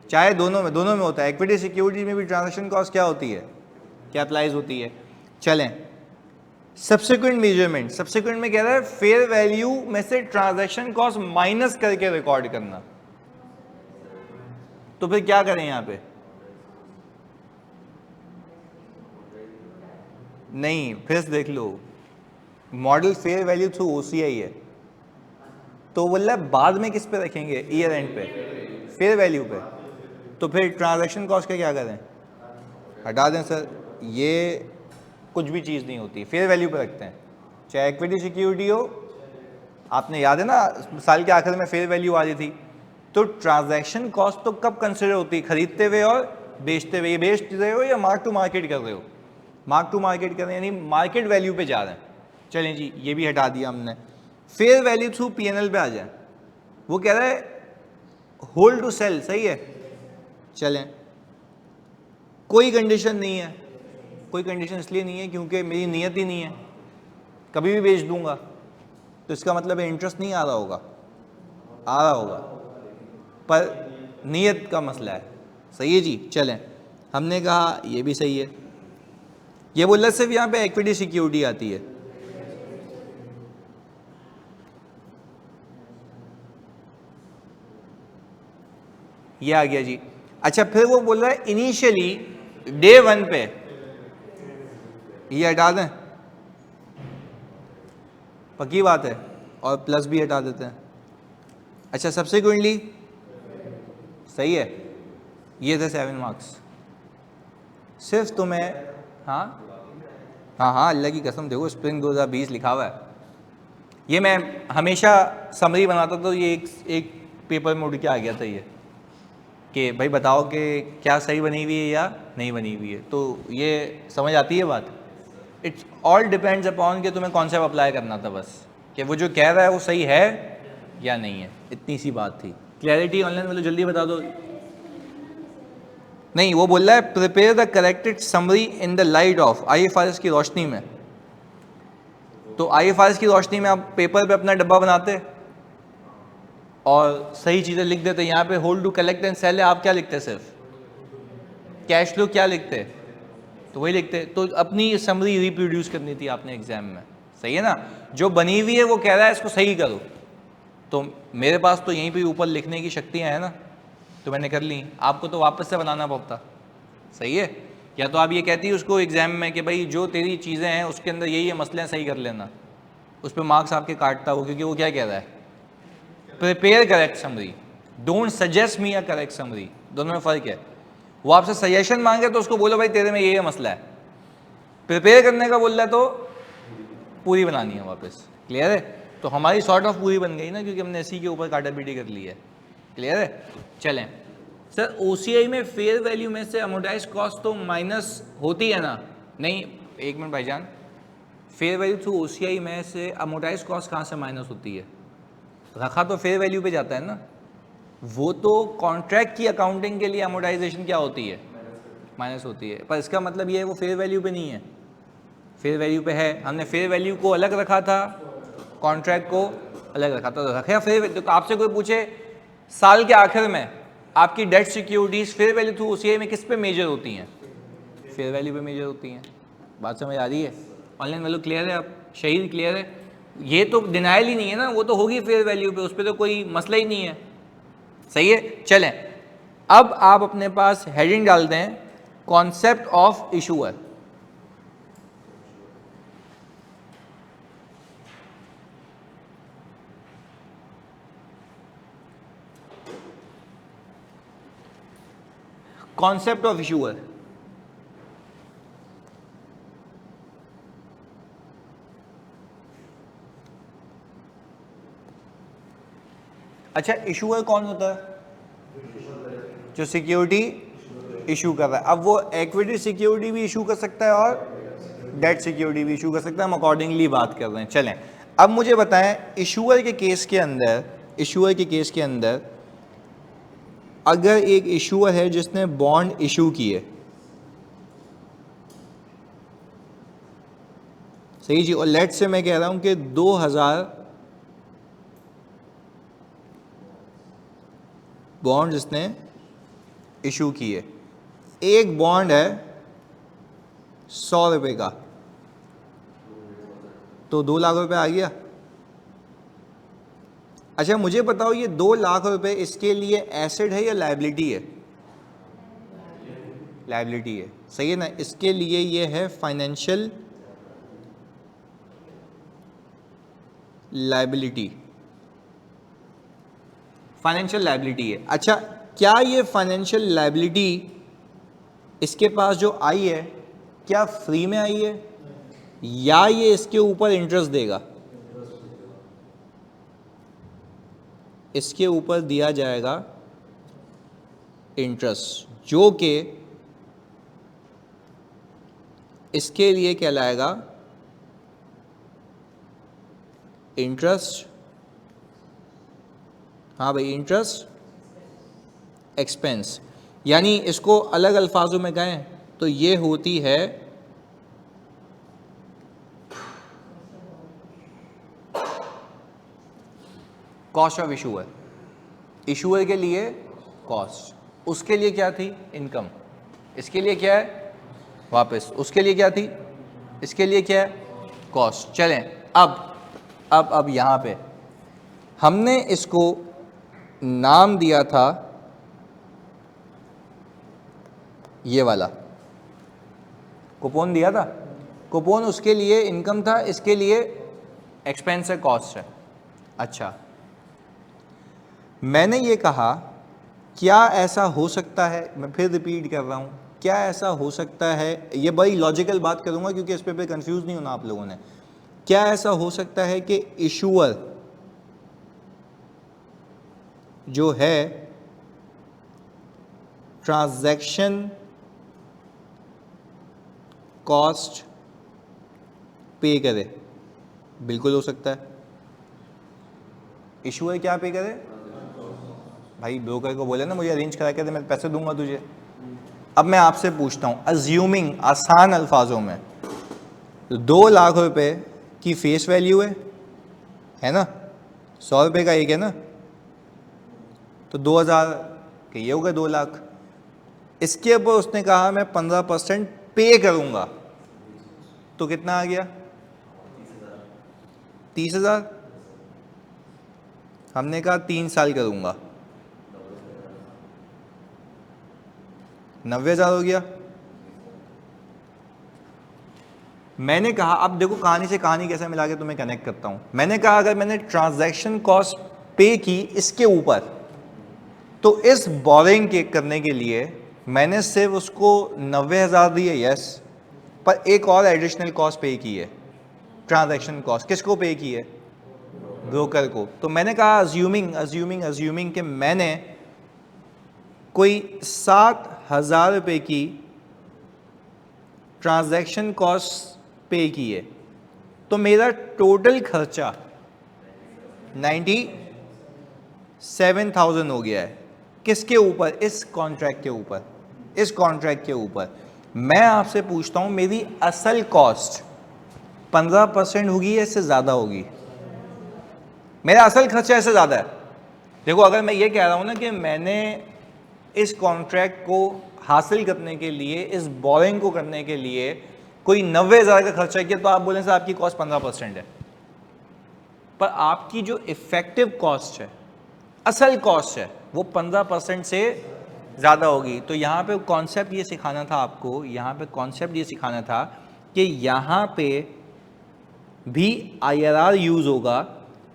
चाहे दोनों में होता है। इक्विटी सिक्योरिटी में भी ट्रांजैक्शन कॉस्ट क्या होती है, क्या अप्लाइज होती है। चलें सब्सिक्वेंट मेजरमेंट, सब्सिक्वेंट में कह रहा है फेयर वैल्यू में से ट्रांजैक्शन कॉस्ट माइनस करके रिकॉर्ड करना। तो फिर क्या करें यहां पे, नहीं फिर से देख लो, model fair value through OCI है, तो बोल रहा है बाद में किस पे रखेंगे, ईयर एंड पे, फेयर वैल्यू पे। तो फिर ट्रांजैक्शन कॉस्ट का क्या करें, हटा दें सर, ये कुछ भी चीज़ नहीं होती, फेयर वैल्यू पे रखते हैं। चाहे इक्विटी सिक्योरिटी हो, आपने याद है ना साल के आखिर में फेयर वैल्यू आ रही थी, तो ट्रांजैक्शन कॉस्ट तो कब कंसिडर होती है, खरीदते हुए और बेचते हुए। ये बेच रहे हो या मार्क टू मार्केट कर रहे हो, मार्क टू मार्केट कर रहे हैं, यानी मार्केट वैल्यू पे जा रहे हैं। चलें जी ये भी हटा दिया हमने। फेयर वैल्यू थ्रू पीएनएल पे आ जाए, वो कह रहा है होल्ड टू सेल, सही है। चलें कोई कंडीशन नहीं है, कोई कंडीशन इसलिए नहीं है क्योंकि मेरी नीयत ही नहीं है, कभी भी बेच दूंगा, तो इसका मतलब है इंटरेस्ट नहीं आ रहा होगा, आ रहा होगा, पर नीयत का मसला है, सही है जी। चलें हमने कहा ये भी सही है। ये बोल रहा सिर्फ यहाँ पे इक्विटी सिक्योरिटी आती है, ये आ गया जी। अच्छा फिर वो बोल रहा है इनिशियली डे 1 पे, ये हटा दें, पक्की बात है, और प्लस भी हटा देते हैं। अच्छा सब्सिक्वेंटली, सही है, ये थे 7 मार्क्स। सिर्फ तुम्हें, हाँ हाँ अल्लाह की कसम देखो स्प्रिंग 2020 लिखा हुआ है, ये मैं हमेशा समरी बनाता तो ये एक पेपर में उड़ के आ गया था ये, कि भाई बताओ कि क्या सही बनी हुई है या नहीं बनी हुई है, तो ये समझ आती है बात। इट्स ऑल डिपेंड्स अपॉन कि तुम्हें कॉन्सेप्ट अप्लाई करना था बस, कि वो जो कह रहा है वो सही है या नहीं है, इतनी सी बात थी। क्लैरिटी ऑनलाइन मतलब जल्दी बता दो। नहीं वो बोल रहा है prepare the corrected summary in the light of, IFRS की रोशनी में। तो आईएफआरएस की रोशनी में आप पेपर पे अपना डब्बा बनाते और सही चीज़ें लिख देते। यहाँ पे hold to collect and sell है, आप क्या लिखते सिर्फ कैश फ्लो क्या लिखते, तो वही लिखते। तो अपनी समरी रिप्रोड्यूस करनी थी आपने एग्जाम में, सही है ना। जो बनी हुई है वो कह रहा है इसको सही करो, तो मेरे पास तो यहीं पे ऊपर लिखने की शक्तियाँ हैं ना, तो मैंने कर ली। आपको तो वापस से बनाना पड़ता, सही है। या तो आप ये कहती है उसको एग्जाम में कि भाई जो तेरी चीज़ें हैं उसके अंदर यही है मसले हैं, सही कर लेना, उस पर मार्क्स आपके काटता हो, क्योंकि वो क्या कह रहा है prepare correct summary, don't suggest me a correct summary, दोनों में फ़र्क है। वो आपसे सजेशन मांगे तो उसको बोलो भाई तेरे में ये मसला है, प्रिपेयर करने का बोल रहा है तो पूरी बनानी है वापस, क्लियर है। तो हमारी सॉर्ट ऑफ पूरी बन गई ना, क्योंकि हमने इसी के ऊपर काटा पीटी कर ली है, क्लियर है। चलें सर ओसीआई में फेयर वैल्यू में से अमोर्टाइज कॉस्ट तो माइनस होती है ना, नहीं एक मिनट भाईजान, फेयर वैल्यू थ्रू ओसीआई में से अमोर्टाइज कॉस्ट कहाँ से माइनस होती है, रखा तो फेयर वैल्यू पे जाता है ना। वो तो कॉन्ट्रैक्ट की अकाउंटिंग के लिए अमोर्टाइजेशन क्या होती है, माइनस होती है, पर इसका मतलब ये है वो फेयर वैल्यू पे नहीं है, फेयर वैल्यू पे है। हमने फेयर वैल्यू को अलग रखा था, कॉन्ट्रैक्ट को अलग रखा था, तो रखा फेयर। तो आपसे कोई पूछे साल के आखिर में आपकी debt securities fair value through OCI में किस पे मेजर होती हैं, फेयर वैल्यू पे मेजर होती हैं। बात समझ आ रही है, ऑनलाइन वैल्यू क्लियर है, आप शहीद क्लियर है। ये तो डिनाइल ही नहीं है ना, वो तो होगी फेयर वैल्यू पे, उस पर तो कोई मसला ही नहीं है, सही है। चलें अब आप अपने पास हेडिंग डाल दें concept of issuer. Concept of issuer, अच्छा इशूअर कौन होता है, जो सिक्योरिटी इशू कर रहा है। अब वो इक्विटी सिक्योरिटी भी इशू कर सकता है और डेट सिक्योरिटी भी इशू कर सकता है, हम अकॉर्डिंगली बात कर रहे हैं। चलें अब मुझे बताएं, इशूअर के केस के अंदर अगर एक इशूअर है जिसने बॉन्ड इशू किए, सही जी, और लेट से मैं कह रहा हूं कि 2000 बॉन्ड जिसने इशू किए, एक बॉन्ड है 100 रुपए का, तो 2 लाख रुपए आ गया। अच्छा मुझे बताओ, ये 2 लाख रुपए इसके लिए एसेट है या लायबिलिटी है? लायबिलिटी है, सही है ना। इसके लिए ये है फाइनेंशियल लायबिलिटी, फाइनेंशियल लायबिलिटी है। अच्छा क्या ये फाइनेंशियल लायबिलिटी इसके पास जो आई है, क्या फ्री में आई है या ये इसके ऊपर इंटरेस्ट देगा? इसके ऊपर दिया जाएगा इंटरेस्ट, जो कि इसके लिए कहलाएगा इंटरेस्ट, हाँ भाई, इंटरेस्ट एक्सपेंस। यानी इसको अलग अल्फाजों में कहें तो ये होती है कॉस्ट ऑफ इशूअर। इशूअर के लिए कॉस्ट, उसके लिए क्या थी? इनकम। इसके लिए क्या है? वापस। उसके लिए क्या थी? इसके लिए क्या है? कॉस्ट। चलें अब यहाँ पे हमने इसको नाम दिया था ये वाला, कूपन दिया था। कूपन उसके लिए इनकम था, इसके लिए एक्सपेंस है, कॉस्ट है। अच्छा मैंने ये कहा क्या ऐसा हो सकता है, मैं फिर रिपीट कर रहा हूँ, क्या ऐसा हो सकता है, ये बड़ी लॉजिकल बात करूँगा क्योंकि इस पे कंफ्यूज नहीं होना आप लोगों ने। क्या ऐसा हो सकता है कि इशूअर जो है ट्रांजैक्शन कॉस्ट पे करे? बिल्कुल हो सकता है। इशूअर क्या पे करे? भाई ब्रोकर को बोले ना मुझे अरेंज करा के दे, मैं पैसे दूंगा तुझे। अब मैं आपसे पूछता हूं, अज्यूमिंग आसान अल्फाजों में, 2 लाख रुपए की फेस वैल्यू है ना, 100 रुपए का एक है ना, तो 2000 के ये हो गए 2 लाख। इसके ऊपर उसने कहा मैं 15% पे करूंगा, तो कितना आ गया? 30,000। हमने कहा 3 साल करूंगा, 90,000 हो गया। मैंने कहा, अब देखो कहानी से कहानी कैसे मिला के तुम्हें कनेक्ट करता हूं। मैंने कहा अगर मैंने ट्रांजैक्शन कॉस्ट पे की इसके ऊपर, तो इस बोरिंग के करने के लिए मैंने सिर्फ उसको 90,000 दिए, यस, पर एक और एडिशनल कॉस्ट पे की है, ट्रांजैक्शन कॉस्ट। किसको पे की है? ब्रोकर को। तो मैंने कहा अज्यूमिंग कि मैंने कोई 7,000 रुपए की ट्रांजैक्शन कॉस्ट पे की है, तो मेरा टोटल खर्चा 97,000 हो गया है। किसके ऊपर? इस कॉन्ट्रैक्ट के ऊपर, इस कॉन्ट्रैक्ट के ऊपर। मैं आपसे पूछता हूं मेरी असल कॉस्ट 15% होगी या इससे ज़्यादा होगी? मेरा असल खर्चा इससे ज़्यादा है। देखो अगर मैं ये कह रहा हूं ना कि मैंने इस कॉन्ट्रैक्ट को हासिल करने के लिए, इस बोरिंग को करने के लिए कोई 90,000 का खर्चा किया, तो आप बोलें सर आपकी कॉस्ट 15% है, पर आपकी जो इफेक्टिव कॉस्ट है, असल कॉस्ट है, वो 15% से ज़्यादा होगी। तो यहाँ पे कॉन्सेप्ट ये सिखाना था आपको, यहाँ पे कॉन्सेप्ट ये सिखाना था कि यहाँ पे भी IRR यूज़ होगा,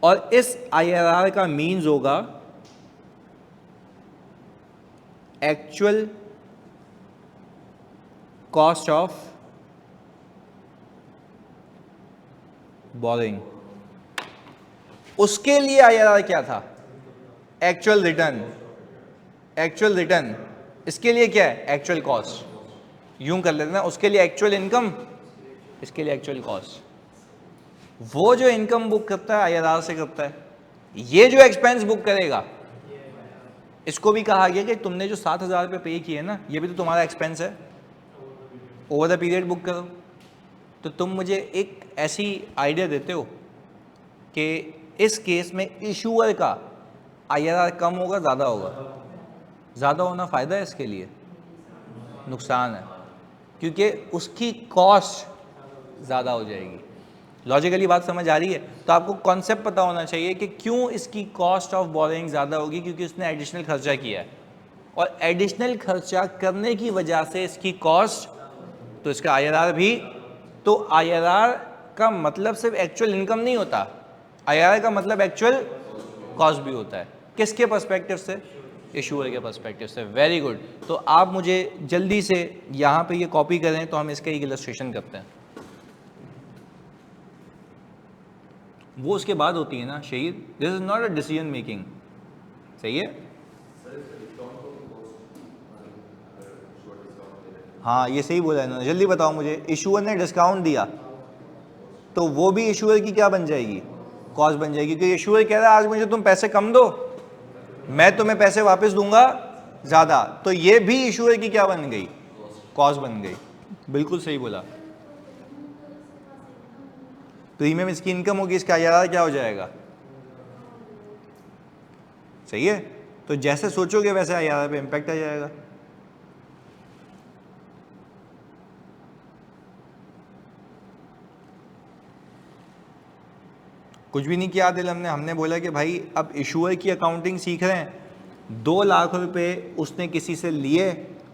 और इस IRR का मीन्स होगा एक्चुअल कॉस्ट ऑफ बोरिंग। उसके लिए IRR क्या था? Actual return. एक्चुअल रिटर्न इसके लिए क्या है? Actual cost. यूं कर लेते ना, उसके लिए एक्चुअल इनकम, इसके लिए एक्चुअल कॉस्ट। वो जो इनकम बुक करता है आईआरआर से करता है, ये जो एक्सपेंस बुक करेगा इसको भी कहा गया कि तुमने जो 7,000 रुपये पे किए ना, ये भी तो तुम्हारा एक्सपेंस है, ओवर द पीरियड बुक करो। तो तुम मुझे एक ऐसी आइडिया देते हो कि इस केस में इशूअर का आईआरआर कम होगा ज़्यादा होगा? ज़्यादा होना फ़ायदा है, इसके लिए नुकसान है, क्योंकि उसकी कॉस्ट ज़्यादा हो जाएगी। लॉजिकली बात समझ आ रही है? तो आपको कॉन्सेप्ट पता होना चाहिए कि क्यों इसकी कॉस्ट ऑफ बोरोइंग ज़्यादा होगी, क्योंकि उसने एडिशनल खर्चा किया है, और एडिशनल खर्चा करने की वजह से इसकी कॉस्ट, तो इसका आईआरआर भी। तो आईआरआर का मतलब सिर्फ एक्चुअल इनकम नहीं होता, आईआरआर का मतलब एक्चुअल कॉस्ट भी होता है। किसके पर्सपेक्टिव से? इशूअर के पर्सपेक्टिव से। Very good. तो आप मुझे जल्दी से यहाँ पे ये कॉपी करें तो हम इसका एक इलस्ट्रेशन करते हैं। वो उसके बाद होती है ना शहीद, this is not a decision making. सही है? हाँ ये सही बोला है ना, जल्दी बताओ मुझे। इशूअर ने डिस्काउंट दिया तो वो भी इशूअर की क्या बन जाएगी? कॉस्ट बन जाएगी, क्योंकि इशूअर कह रहा है आज मुझे तुम पैसे कम दो, मैं तुम्हें पैसे वापस दूंगा ज़्यादा, तो ये भी इशूअर की क्या बन गई? कॉस्ट बन गई। बिल्कुल सही बोला। प्रीमियम इसकी इनकम होगी, इसका आईआरआर क्या हो जाएगा? सही है? तो जैसे सोचोगे वैसे आईआरआर पे इम्पैक्ट आ जाएगा। कुछ भी नहीं किया दिल हमने बोला कि भाई अब इशूअर की अकाउंटिंग सीख रहे हैं, 2 लाख रुपए उसने किसी से लिए,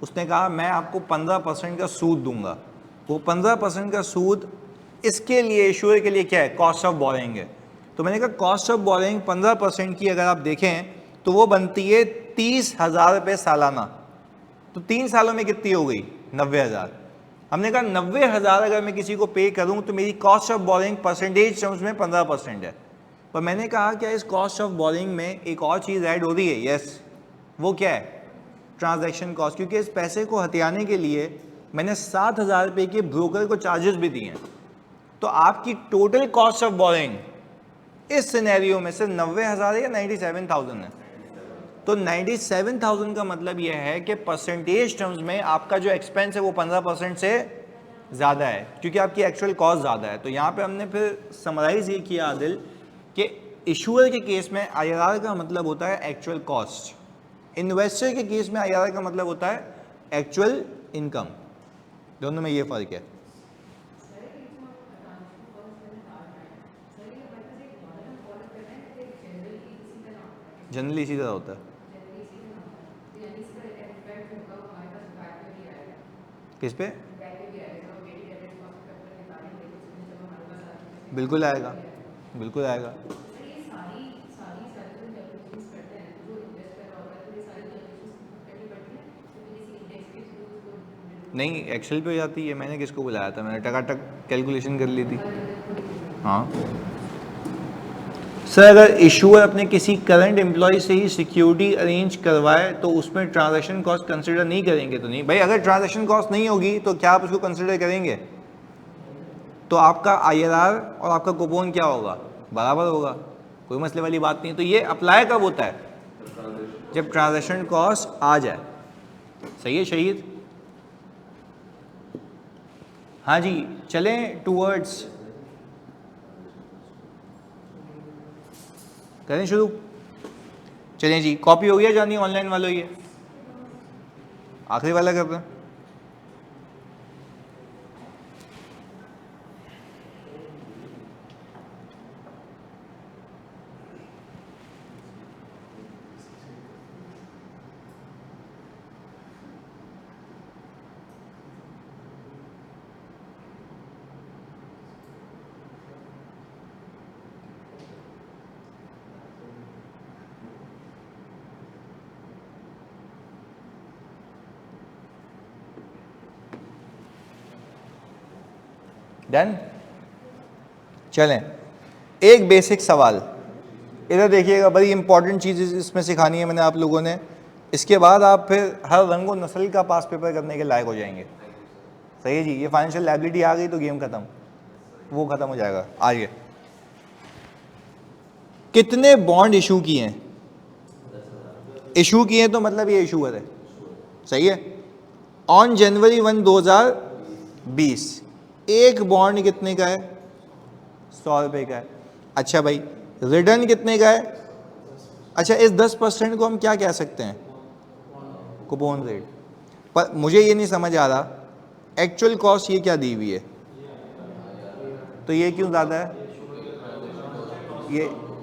उसने कहा मैं आपको 15% का सूद दूंगा। वो 15% का सूद इसके लिए, इशूअर के लिए क्या है? कॉस्ट ऑफ बोरोइंग है। तो मैंने कहा कॉस्ट ऑफ बोरोइंग 15% की अगर आप देखें तो वो बनती है 30,000 रुपये सालाना। तो 3 सालों में कितनी हो गई? 90,000। हमने कहा 90,000 अगर मैं किसी को पे करूं तो मेरी cost of borrowing percentage terms में 15% है। पर मैंने कहा क्या इस कॉस्ट ऑफ बोरोइंग में एक और चीज़ ऐड हो रही है? यस। वो क्या है? Transaction cost. क्योंकि इस पैसे को हथियाने के लिए मैंने 7,000 रुपये के ब्रोकर को चार्जेस भी दिए हैं। तो आपकी टोटल कॉस्ट ऑफ बोरोइंग इस सिनेरियो में से 90,000 है या 97,000 है? तो 97,000 का मतलब यह है कि परसेंटेज टर्म्स में आपका जो एक्सपेंस है वो 15% से ज़्यादा है, क्योंकि आपकी एक्चुअल कॉस्ट ज़्यादा है। तो यहाँ पे हमने फिर समराइज़ ये किया आदिल कि इशूअर के केस में आईआरआर का मतलब होता है एक्चुअल कॉस्ट, इन्वेस्टर के केस में आईआरआर का मतलब होता है एक्चुअल इनकम। दोनों में ये फ़र्क है। जनरली इसी तरह होता है। किस पे? बिल्कुल आएगा, बिल्कुल आएगा। नहीं एक्सेल पे हो जाती है, मैंने किसको बुलाया था? मैंने टकाटक कैलकुलेशन कर ली थी। हाँ सर, अगर इशूअर अपने किसी करंट एम्प्लॉय से ही सिक्योरिटी अरेंज करवाए तो उसमें ट्रांजैक्शन कॉस्ट कंसिडर नहीं करेंगे? तो नहीं भाई, अगर ट्रांजैक्शन कॉस्ट नहीं होगी तो क्या आप उसको कंसिडर करेंगे? तो आपका आईआरआर और आपका कूपन क्या होगा? बराबर होगा, कोई मसले वाली बात नहीं। तो ये अप्लाई कब होता है? जब ट्रांजैक्शन कॉस्ट आ जाए। सही है शहीद? हाँ जी, चलें टूवर्ड्स, करें शुरू। चलें जी, कॉपी हो गया जानी ऑनलाइन वालों? ये आखिरी वाला कर रहे हैं। डन। चलें, एक बेसिक सवाल इधर देखिएगा, बड़ी इंपॉर्टेंट चीज़ इसमें सिखानी है मैंने आप लोगों ने। इसके बाद आप फिर हर रंगो नस्ल का पास पेपर करने के लायक हो जाएंगे। सही है जी? ये फाइनेंशियल लायबिलिटी आ गई तो गेम खत्म। वो खत्म हो जाएगा। आगे कितने बॉन्ड इशू किए हैं? इशू किए हैं तो मतलब ये इशूअर है, सही है। ऑन जनवरी 1 2020 एक बॉन्ड कितने का है? 100 रुपये का है। अच्छा भाई, रिटर्न कितने का है? अच्छा, इस 10% को हम क्या कह सकते हैं? Coupon rate. पर मुझे ये नहीं समझ आ रहा एक्चुअल कॉस्ट ये क्या दी हुई है, तो ये क्यों ज़्यादा है?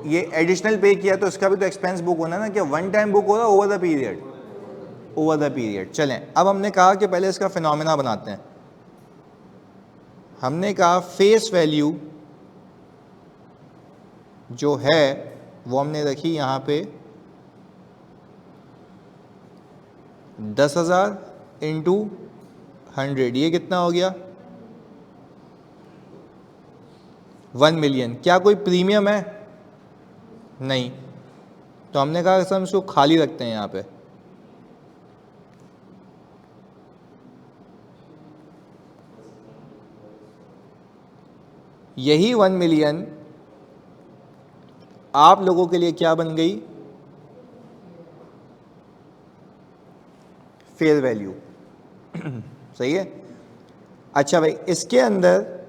ये एडिशनल पे किया तो इसका भी तो एक्सपेंस बुक होना ना, क्या वन टाइम बुक हो रहा over the period? Over the period. चलें, अब हमने कहा कि पहले इसका फिनोमेना बनाते हैं। हमने कहा फेस वैल्यू जो है वो हमने रखी यहाँ पे 10,000 इंटू 100, ये कितना हो गया? 1 मिलियन। क्या कोई प्रीमियम है? नहीं, तो हमने कहा हम इसको खाली रखते हैं यहाँ पे। यही 1 मिलियन आप लोगों के लिए क्या बन गई? Fair value. सही है। अच्छा भाई, इसके अंदर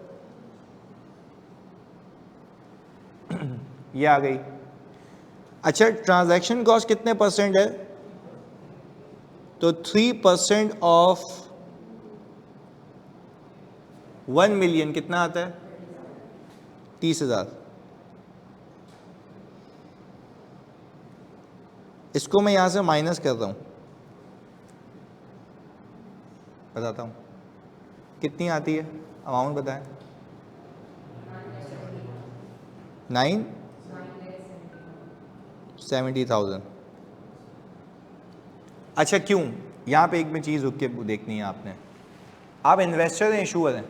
ये आ गई। अच्छा, ट्रांजैक्शन कॉस्ट कितने परसेंट है? तो 3% ऑफ 1 मिलियन कितना आता है? 30,000। इसको मैं यहां से माइनस कर रहा हूं, बताता हूं कितनी आती है, अमाउंट बताएं। 970,000। अच्छा, क्यों? यहां पे एक में चीज़ रुक के देखनी है आपने। आप इन्वेस्टर हैं, इशूअर हैं?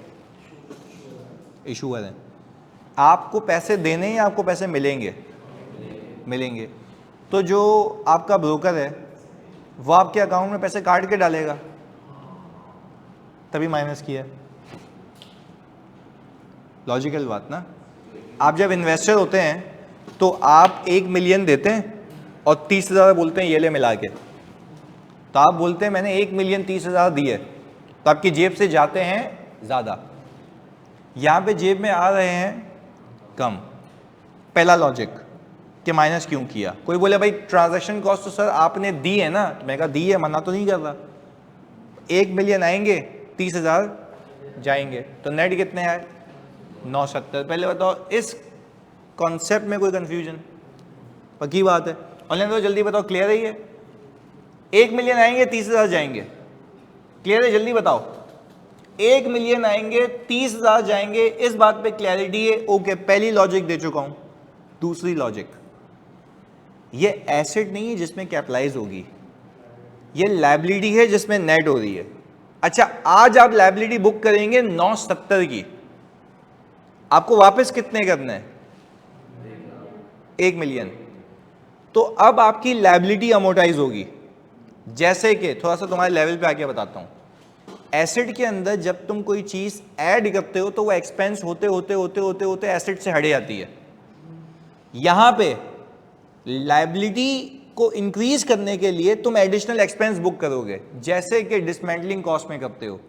इशूअर हैं। आपको पैसे देने हैं या आपको पैसे मिलेंगे? मिलेंगे। तो जो आपका ब्रोकर है वो आपके अकाउंट में पैसे काट के डालेगा, तभी माइनस किया। लॉजिकल बात ना। आप जब इन्वेस्टर होते हैं तो आप 1 मिलियन देते हैं और 30,000 बोलते हैं ये ले मिला के, तो आप बोलते हैं मैंने 1 मिलियन 30,000 दिए, तो आपकी जेब से जाते हैं ज़्यादा, यहाँ पे जेब में आ रहे हैं कम। पहला लॉजिक कि माइनस क्यों किया। कोई बोले भाई ट्रांजैक्शन कॉस्ट तो सर आपने दी है ना, तो मैं कहा दी है, मना तो नहीं कर रहा। 1 मिलियन आएंगे, 30,000 जाएंगे, तो नेट कितने आए? 970। पहले बताओ इस कॉन्सेप्ट में कोई कंफ्यूजन? पक्की बात है। ऑनलाइन तो जल्दी बताओ, क्लियर है ये? 1 मिलियन आएंगे, 30,000 जाएंगे, क्लियर है? जल्दी बताओ। 1 मिलियन आएंगे, 30,000 जाएंगे, इस बात पे क्लैरिटी है? ओके, पहली लॉजिक दे चुका हूं। दूसरी लॉजिक, ये एसेट नहीं है जिसमें कैपिटलाइज होगी, ये लायबिलिटी है जिसमें नेट हो रही है। अच्छा, आज आप लायबिलिटी बुक करेंगे 970 की, आपको वापस कितने करने हैं? 1 मिलियन। तो अब आपकी लायबिलिटी अमोर्टाइज होगी। जैसे कि थोड़ा सा तुम्हारे लेवल पे आके बताता हूं, एसेट के अंदर जब तुम कोई चीज ऐड करते हो तो वो एक्सपेंस होते होते होते होते होते एसेट से हट जाती है। यहां पे लायबिलिटी को इंक्रीज करने के लिए तुम एडिशनल एक्सपेंस बुक करोगे, जैसे कि डिसमेंटलिंग कॉस्ट में करते हो,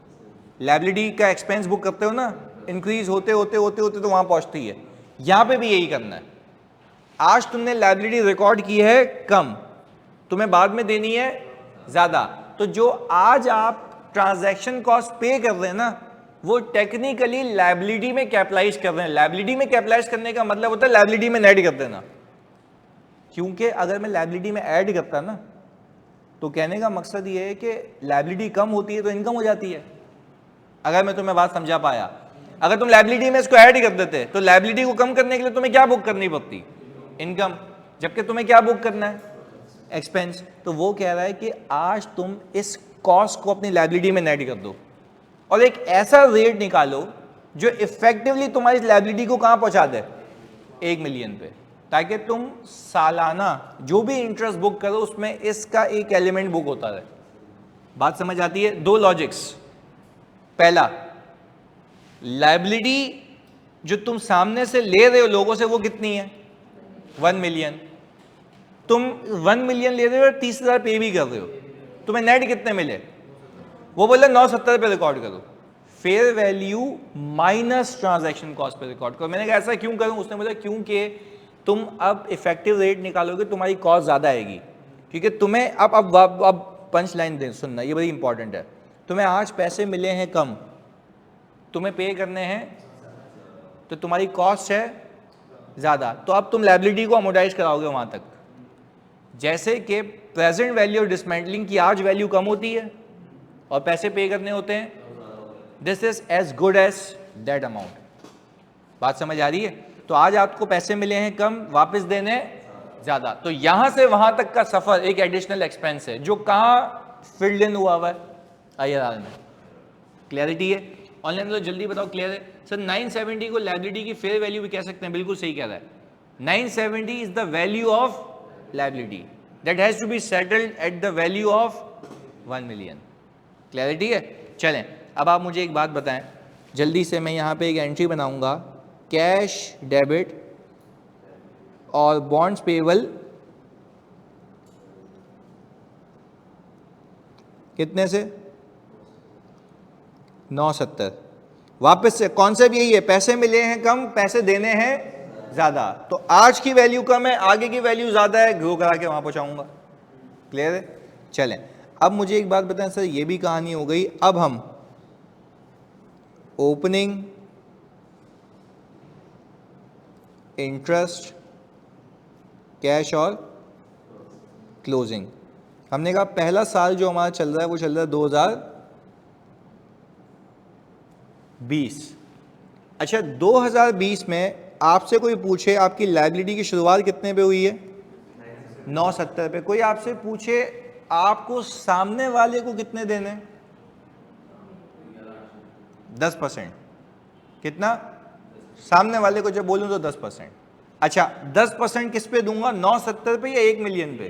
लायबिलिटी का एक्सपेंस बुक करते हो ना, इंक्रीज होते होते होते होते तो वहां पहुंचती है। यहां पे भी यही करना है। आज तुमने लायबिलिटी रिकॉर्ड की है कम, तुम्हें बाद में देनी है ज्यादा, तो जो आज आप ट्रांजैक्शन कॉस्ट पे कर रहे हैं ना, वो टेक्निकली लायबिलिटी में कैपिटलाइज कर रहे हैं। लायबिलिटी में कैपिटलाइज करने का मतलब होता है लायबिलिटी में नेट कर देना। क्योंकि अगर मैं लायबिलिटी में ऐड करता ना, तो कहने का मकसद ये है कि लायबिलिटी कम होती है तो इनकम हो जाती है। अगर मैं तुम्हें बात समझा पाया, अगर तुम लायबिलिटी में इसको ऐड कर देते तो लायबिलिटी को कम करने के लिए तुम्हें क्या बुक करनी पड़ती? इनकम। जबकि तुम्हें क्या बुक करना है? एक्सपेंस। तो वो कह रहा है कि आज तुम इस कॉस्ट को अपनी लायबिलिटी में नेट कर दो और एक ऐसा रेट निकालो जो इफेक्टिवली तुम्हारी लायबिलिटी को कहां पहुंचा दे? 1 मिलियन पे, ताकि तुम सालाना जो भी इंटरेस्ट बुक करो उसमें इसका एक एलिमेंट बुक होता रहे। बात समझ आती है? दो लॉजिक्स, पहला लायबिलिटी जो तुम सामने से ले रहे हो लोगों से वो कितनी है? 1 मिलियन। तुम 1 मिलियन ले रहे हो और 30,000 पे भी कर रहे हो, तुम्हें नेट कितने मिले? वो बोले 970 पे रिकॉर्ड करो, fair value minus transaction cost पे रिकॉर्ड करो। मैंने कहा ऐसा क्यों करूं? उसने बोला क्योंकि तुम अब इफेक्टिव रेट निकालोगे तुम्हारी कॉस्ट ज़्यादा आएगी, क्योंकि तुम्हें अब पंच लाइन दे सुनना, ये बड़ी इंपॉर्टेंट है। तुम्हें आज पैसे मिले हैं कम, तुम्हें पे करने हैं, तो तुम्हारी कॉस्ट है ज़्यादा, तो अब तुम लायबिलिटी को अमोर्टाइज कराओगे वहाँ तक। जैसे कि प्रेजेंट वैल्यू ऑफ डिसमेंटलिंग की आज वैल्यू कम होती है और पैसे पे करने होते हैं, this is as good as that amount. बात समझ आ रही है? तो आज आपको पैसे मिले हैं कम, वापस देने ज़्यादा, तो यहाँ से वहाँ तक का सफ़र एक एडिशनल एक्सपेंस है जो कहाँ फिल्ड इन हुआ है? IRR में। क्लियरिटी है? ऑनलाइन तो जल्दी बताओ, क्लियर है? सर 970 को लायबिलिटी की फेयर वैल्यू भी कह सकते हैं, बिल्कुल सही कह रहा है। 970 is the value of liability that has to be settled at the value of 1 million. Clarity है? चलें, अब आप मुझे एक बात बताएं जल्दी से। मैं यहाँ पे एक एंट्री बनाऊंगा, कैश डेबिट और बॉन्ड्स पेबल कितने से? 970। वापस से कॉन्सेप्ट यही है, पैसे मिले हैं कम, पैसे देने हैं ज़्यादा, तो आज की वैल्यू कम है, आगे की वैल्यू ज़्यादा है, ग्रो करा के वहाँ पहुँचाऊँगा। क्लियर है? चलें, अब मुझे एक बात बताएं सर, ये भी कहानी हो गई। अब हम ओपनिंग, इंटरेस्ट, कैश और क्लोजिंग, हमने कहा पहला साल जो हमारा चल रहा है वो चल रहा है 2020। अच्छा, 2020 में आपसे कोई पूछे आपकी लायबिलिटी की शुरुआत कितने पे हुई है? 970 पे। कोई आपसे पूछे आपको सामने वाले को कितने देने? 10%। कितना? सामने वाले को जब बोलूं तो 10%। अच्छा, 10% किस पे दूंगा? 970 पे या 1 मिलियन पे?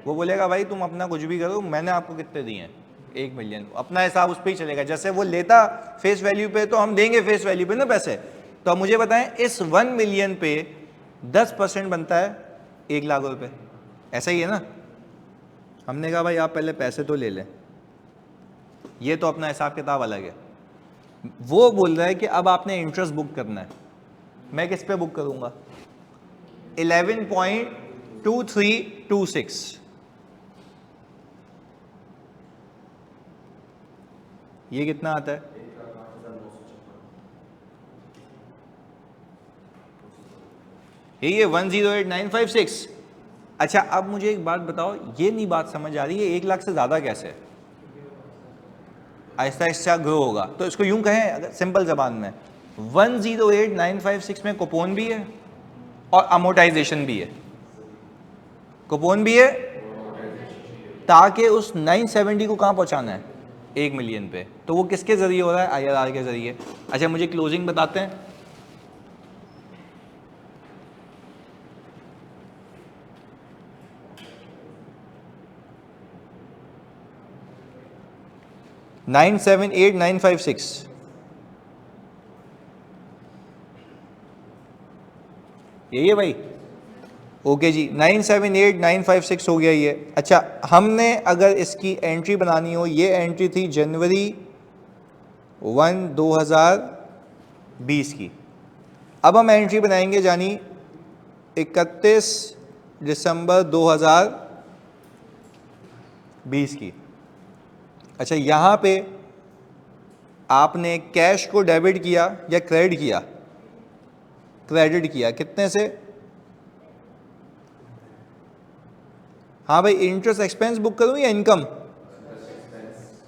वो बोलेगा भाई तुम अपना कुछ भी करो, मैंने आपको कितने दिए हैं? 1 मिलियन। अपना हिसाब उस पर ही चलेगा, जैसे वो लेता फेस वैल्यू पे तो हम देंगे फेस वैल्यू पे ना पैसे। तो अब मुझे बताएं, इस 1 मिलियन पे 10% बनता है 1 लाख रुपए, ऐसा ही है ना? हमने कहा भाई आप पहले पैसे तो ले लें, ये तो अपना हिसाब किताब अलग है। वो बोल रहा है कि अब आपने इंटरेस्ट बुक करना है। मैं किस पे बुक करूंगा? 11.2326। ये कितना आता है? ये 108956। अच्छा, अब मुझे एक बात बताओ, ये नहीं बात समझ आ रही है 1 लाख से ज़्यादा कैसे? आहिस्ता आहिस्ता ग्रो होगा, तो इसको यूं कहें अगर सिंपल जबान में, 108956 में कूपन भी है और अमोर्टाइजेशन भी है। कूपन भी है ताकि उस 970 को कहाँ पहुँचाना है? 1 मिलियन पे। तो वो किसके ज़रिए हो रहा है? IRR के ज़रिए। अच्छा, मुझे क्लोजिंग बताते हैं। $978,956 यही है भाई? ओके जी, 978,956 हो गया ये। अच्छा, हमने अगर इसकी एंट्री बनानी हो, ये एंट्री थी जनवरी 1, 2020 की। अब हम एंट्री बनाएंगे जानी 31 दिसंबर 2020 की। अच्छा, यहाँ पे आपने कैश को डेबिट किया या क्रेडिट किया? क्रेडिट किया। कितने से? हाँ भाई, इंटरेस्ट एक्सपेंस बुक करूँ या इनकम?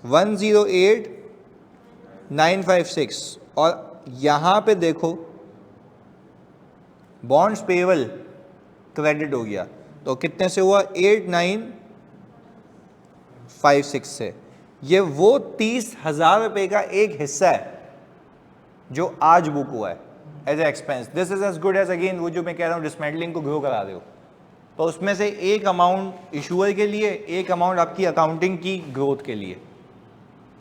108,956। और यहाँ पे देखो बॉन्ड्स पेबल क्रेडिट हो गया, तो कितने से हुआ? 8,956 से। ये वो 30,000 रुपये का एक हिस्सा है जो आज बुक हुआ है as a expense. This is as good as, again वो जो मैं कह रहा हूँ डिसमेंटलिंग को ग्रो करा रहे हो, तो उसमें से एक अमाउंट इशूअर के लिए, एक अमाउंट आपकी अकाउंटिंग की ग्रोथ के लिए।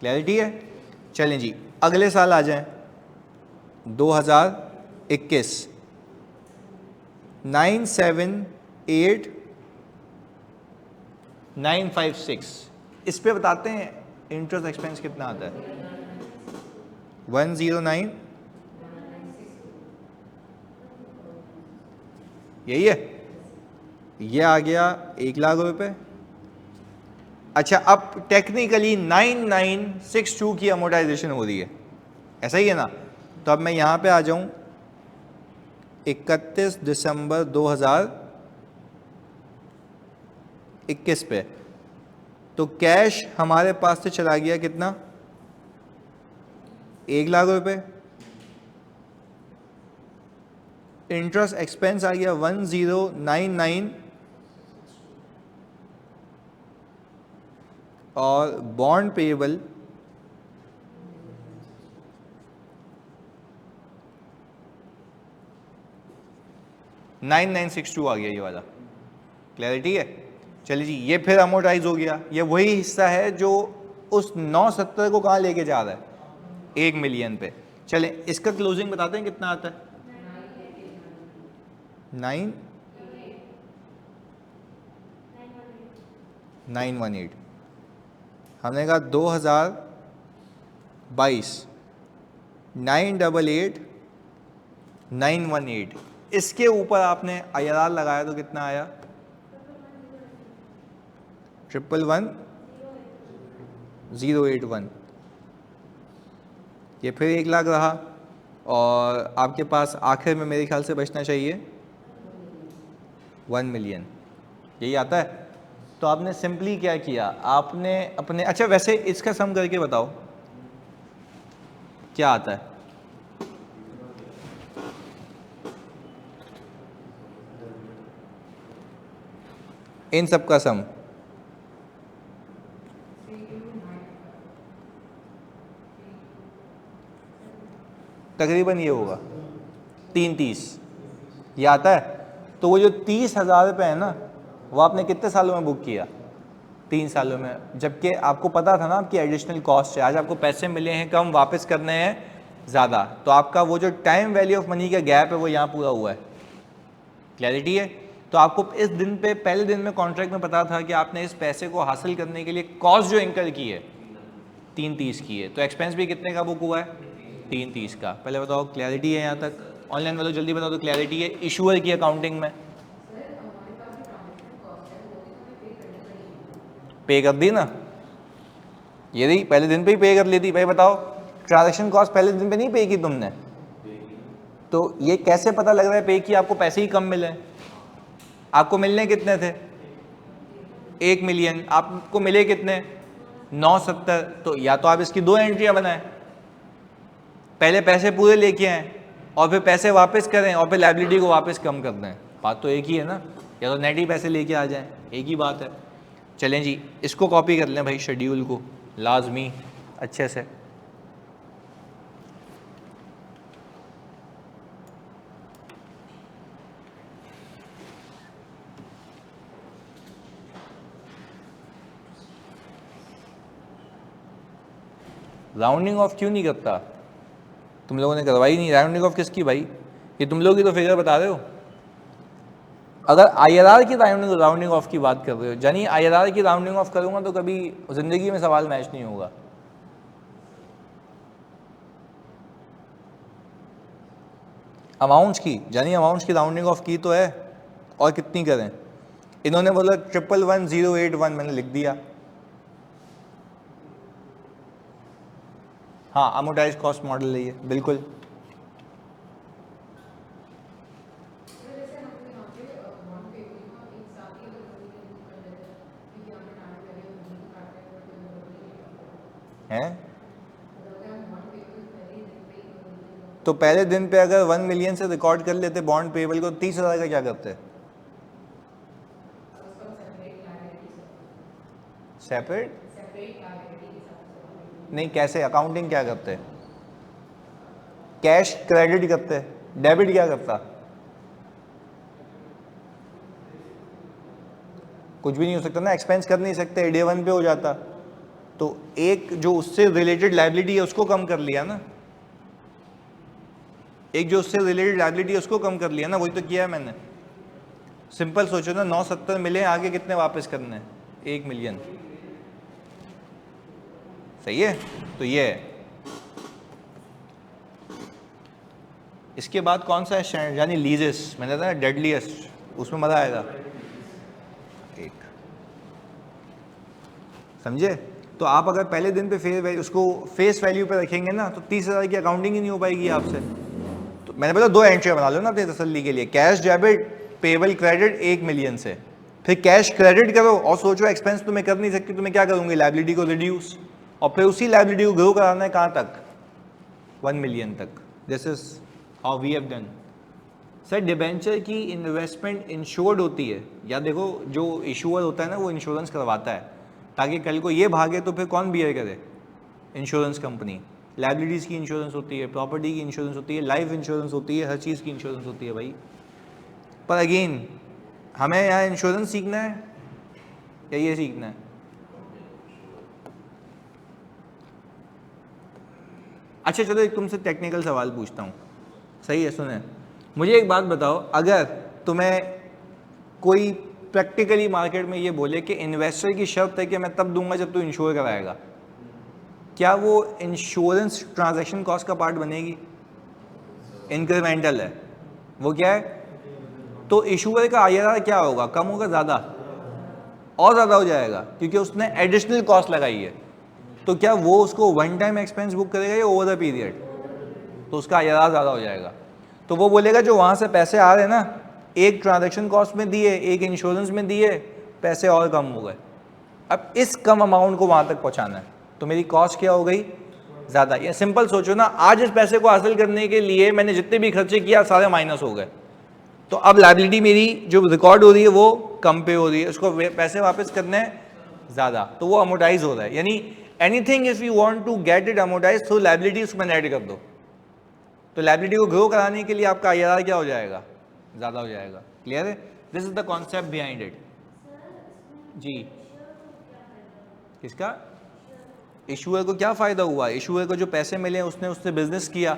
क्लैरिटी है? चलें जी, अगले साल आ जाएं 2021। 21 978,956 इस पे बताते हैं इंटरेस्ट एक्सपेंस कितना आता है 109 यही है, ये आ गया 1,00,000 रुपए। अच्छा अब टेक्निकली 9962 की अमोर्टाइजेशन हो रही है, ऐसा ही है ना। तो अब मैं यहाँ पे आ जाऊँ 31 दिसंबर 2021 पे, तो कैश हमारे पास से चला गया कितना 1,00,000 रुपए, इंटरेस्ट एक्सपेंस आ गया 1099 और बॉन्ड पेएबल 9962 आ गया, ये वाला क्लैरिटी है। चलिए जी, ये फिर अमोर्टाइज हो गया, ये वही हिस्सा है जो उस 970 को कहाँ लेके जा रहा है 1 मिलियन पे। चले इसका क्लोजिंग बताते हैं कितना आता है 918 हमने कहा 2022 988,918 इसके ऊपर आपने IRR लगाया तो कितना आया 1,11081, ये फिर 1,00,000 रहा और आपके पास आखिर में मेरे ख्याल से बचना चाहिए 1 मिलियन, यही आता है। तो आपने सिंपली क्या किया, आपने अपने, अच्छा वैसे इसका सम करके बताओ क्या आता है इन सब का सम, तकरीबन ये होगा 330, ये आता है। तो वो जो 30,000 रुपये है ना, वो आपने कितने सालों में बुक किया 3 सालों में, जबकि आपको पता था ना आपकी एडिशनल कॉस्ट है, आज आपको पैसे मिले हैं कम, वापस करने हैं ज़्यादा, तो आपका वो जो टाइम वैल्यू ऑफ मनी का गैप है वो यहाँ पूरा हुआ है। क्लैरिटी है। तो आपको इस दिन पे, पहले दिन में कॉन्ट्रैक्ट में पता था कि आपने इस पैसे को हासिल करने के लिए कॉस्ट जो इंकर की है 330 की है, तो एक्सपेंस भी कितने का बुक हुआ है 330 का। पहले बताओ क्लैरिटी है यहाँ तक, ऑनलाइन वालों जल्दी बताओ तो क्लैरिटी है इशूअर की अकाउंटिंग में पे कर दी ना, ये नहीं पहले दिन पे ही पे कर लेती। भाई बताओ ट्रांजैक्शन कॉस्ट पहले दिन पे नहीं पे की तुमने, तो ये कैसे पता लग रहा है पे की, आपको पैसे ही कम मिले, आपको मिलने कितने थे 1 मिलियन, आपको मिले कितने 970, तो या तो आप इसकी 2 एंट्रियां बनाएं, पहले पैसे पूरे लेके आए और फिर पैसे वापस करें और फिर लायबिलिटी को वापस कम कर दें, बात तो एक ही है ना, या तो नेट ही पैसे लेके आ जाएं, एक ही बात है। चलें जी, इसको कॉपी कर लें भाई शेड्यूल को लाजमी अच्छे से। राउंडिंग ऑफ क्यों नहीं करता, तुम लोगों ने करवाई नहीं राउंडिंग ऑफ किसकी भाई, ये तुम लोग ही तो फिगर बता रहे हो। अगर IRR की राउंडिंग ऑफ की बात कर रहे हो, यानी IRR की राउंडिंग ऑफ करूंगा तो कभी जिंदगी में सवाल मैच नहीं होगा। अमाउंट्स की, यानी अमाउंट्स की राउंडिंग ऑफ की तो है, और कितनी करें, इन्होंने बोला 111,081 मैंने लिख दिया, हाँ अमोर्टाइज कॉस्ट मॉडल है ये बिल्कुल। हैं तो पहले दिन पे अगर 1 मिलियन से रिकॉर्ड कर लेते बॉन्ड पेबल को, 30,000 का क्या करते, सेपरेट नहीं, कैसे अकाउंटिंग क्या करते, कैश क्रेडिट करते, डेबिट क्या करता, कुछ भी नहीं हो सकता ना, एक्सपेंस कर नहीं सकते, डे 1 पे हो जाता, तो एक जो उससे रिलेटेड लायबिलिटी है उसको कम कर लिया ना। एक जो उससे रिलेटेड लायबिलिटी उसको कम कर लिया ना, वही तो किया है मैंने। सिंपल सोचो ना, 970 मिले, आगे कितने वापस करने हैं? 1 मिलियन। सही है, तो ये है। इसके बाद कौन सा है, यानी लीजेस, मैंने बताया डेडलीस्ट, उसमें मजा आएगा। एक समझे? तो आप अगर पहले दिन पे उसको फेस वैल्यू पे रखेंगे ना, तो 30,000 की अकाउंटिंग ही नहीं हो पाएगी आपसे। तो मैंने बोला 2 एंट्री बना लो ना अपनी तसल्ली के लिए, cash debit, payable credit 1 million से, फिर कैश क्रेडिट करो और सोचो एक्सपेंस तो मैं कर नहीं सकती, तो मैं क्या करूँगी, लायबिलिटी को रिड्यूस, और फिर उसी लायबिलिटी को ग्रो कराना है कहाँ तक, 1 मिलियन तक। This is how we have done. Sir debenture की इन्वेस्टमेंट इंश्योर्ड होती है, या देखो जो इशूअर होता है ना वो इंश्योरेंस करवाता है, ताकि कल को ये भागे तो फिर कौन बियर करे, इंश्योरेंस कंपनी। लाइबिलिटीज़ की इंश्योरेंस होती है, प्रॉपर्टी की इंश्योरेंस होती है, लाइफ इंश्योरेंस होती है, हर चीज़ की इंश्योरेंस होती है भाई। पर अगेन हमें यहाँ इंश्योरेंस सीखना है या ये सीखना है? अच्छा चलो एक तुमसे टेक्निकल सवाल पूछता हूँ, सही है? सुने, मुझे एक बात बताओ, अगर तुम्हें कोई प्रैक्टिकली मार्केट में ये बोले कि इन्वेस्टर की शर्त है कि मैं तब दूंगा जब तू इंश्योर कराएगा, क्या वो इंश्योरेंस ट्रांजैक्शन कॉस्ट का पार्ट बनेगी? इंक्रीमेंटल है वो, क्या है? तो इशूअर का IRR क्या होगा, कम होगा, ज़्यादा? और ज़्यादा हो जाएगा, क्योंकि उसने एडिशनल कॉस्ट लगाई है। तो क्या वो उसको वन टाइम एक्सपेंस बुक करेगा या ओवर द पीरियड? तो उसका IRR ज़्यादा हो जाएगा। तो वो बोलेगा जो वहाँ से पैसे आ रहे हैं ना, एक ट्रांजैक्शन कॉस्ट में दिए, एक इंश्योरेंस में दिए, पैसे और कम हो गए, अब इस कम अमाउंट को वहाँ तक पहुँचाना है, तो मेरी कॉस्ट क्या हो गई, ज़्यादा। ये सिंपल सोचो ना, आज इस पैसे को हासिल करने के लिए मैंने जितने भी खर्चे किया सारे माइनस हो गए, तो अब लायबिलिटी मेरी जो रिकॉर्ड हो रही है वो कम पे हो रही है, उसको पैसे वापस करने हैं ज़्यादा, तो वो अमोटाइज हो रहा है। यानी anything if you want to get it amortise, तो लायबिलिटी उसमें ऐड कर दो, तो लायबिलिटी को ग्रो कराने के लिए आपका IRR क्या हो जाएगा, ज़्यादा हो जाएगा। क्लियर है? This is the concept behind it. जी, किसका? इशूअर को क्या फ़ायदा हुआ? इशूअर को जो पैसे मिले उसने उससे बिजनेस किया।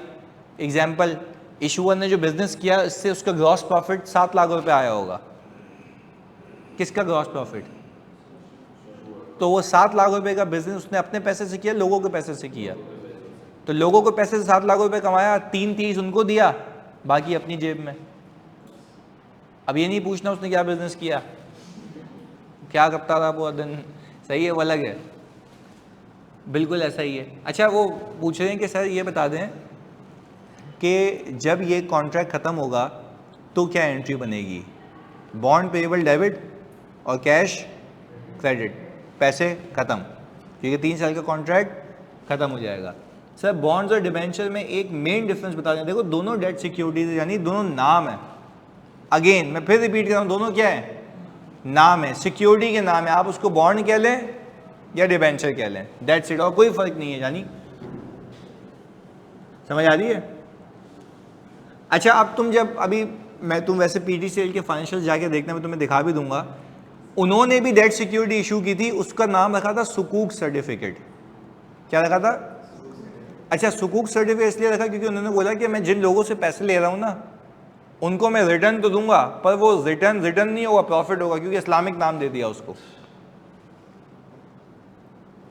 एग्जाम्पल, इशूअर ने जो बिजनेस किया इससे उसका ग्रॉस प्रॉफिट 7 लाख रुपए आया होगा। किसका ग्रॉस प्रॉफिट? तो वो 7 लाख रुपए का बिजनेस उसने अपने पैसे से किया, लोगों के पैसे से किया, तो लोगों के पैसे से 7 लाख रुपए कमाया, 3 उनको दिया, बाकी अपनी जेब में। अब ये नहीं पूछना उसने क्या बिजनेस किया, क्या करता रहा पूरा दिन, सही है, वो अलग है, बिल्कुल ऐसा ही है। अच्छा वो पूछ रहे हैं कि सर ये बता दें कि जब ये कॉन्ट्रैक्ट ख़त्म होगा तो क्या एंट्री बनेगी, बॉन्ड पेएबल डेबिट और कैश क्रेडिट, पैसे ख़त्म, क्योंकि 3 साल का कॉन्ट्रैक्ट ख़त्म हो जाएगा। सर बॉन्ड्स और डिबेंचर में एक मेन डिफरेंस बता दें, देखो दोनों डेट सिक्योरिटीज यानी दोनों नाम है। अगेन मैं फिर रिपीट कर रहा हूँ, दोनों क्या है, नाम है, सिक्योरिटी के नाम है, आप उसको बॉन्ड कह लें या डिबेंचर कह लें, दैट्स इट, और कोई फर्क नहीं है। यानी समझ आ रही है? अच्छा अब तुम जब अभी तुम वैसे PTCL के फाइनेंशियल जाके देखना, मैं तुम्हें दिखा भी दूंगा, उन्होंने भी डेट सिक्योरिटी इशू की थी, उसका नाम रखा था सुकूक सर्टिफिकेट। क्या रखा था? अच्छा सुकूक सर्टिफिकेट इसलिए रखा क्योंकि उन्होंने बोला कि मैं जिन लोगों से पैसे ले रहा हूँ ना उनको मैं रिटर्न तो दूंगा, पर वो रिटर्न नहीं होगा, प्रॉफिट होगा, क्योंकि इस्लामिक नाम दे दिया उसको।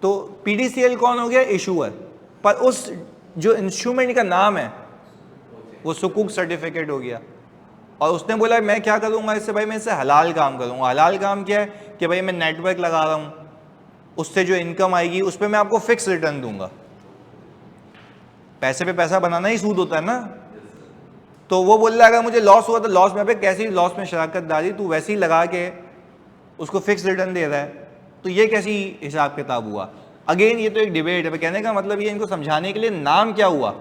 तो PTCL कौन हो गया? इशूअर, पर उस जो इंस्ट्रूमेंट का नाम है वो सुकूक सर्टिफिकेट हो गया। और उसने बोला मैं क्या करूंगा इससे, भाई मैं इससे हलाल काम करूंगा। हलाल काम क्या है कि भाई मैं नेटवर्क लगा रहा हूं, उससे जो इनकम आएगी उस पर मैं आपको फिक्स रिटर्न दूंगा। पैसे पे पैसा बनाना ही सूद होता है ना। तो वो बोल रहा है अगर मुझे लॉस हुआ तो लॉस में, पे कैसी लॉस में शराकत दारी, तू वैसे ही लगा के उसको फिक्स रिटर्न दे रहा है, तो ये कैसी हिसाब किताब हुआ? अगेन ये तो एक डिबेट है। कहने का मतलब ये इनको समझाने के लिए नाम क्या हुआ,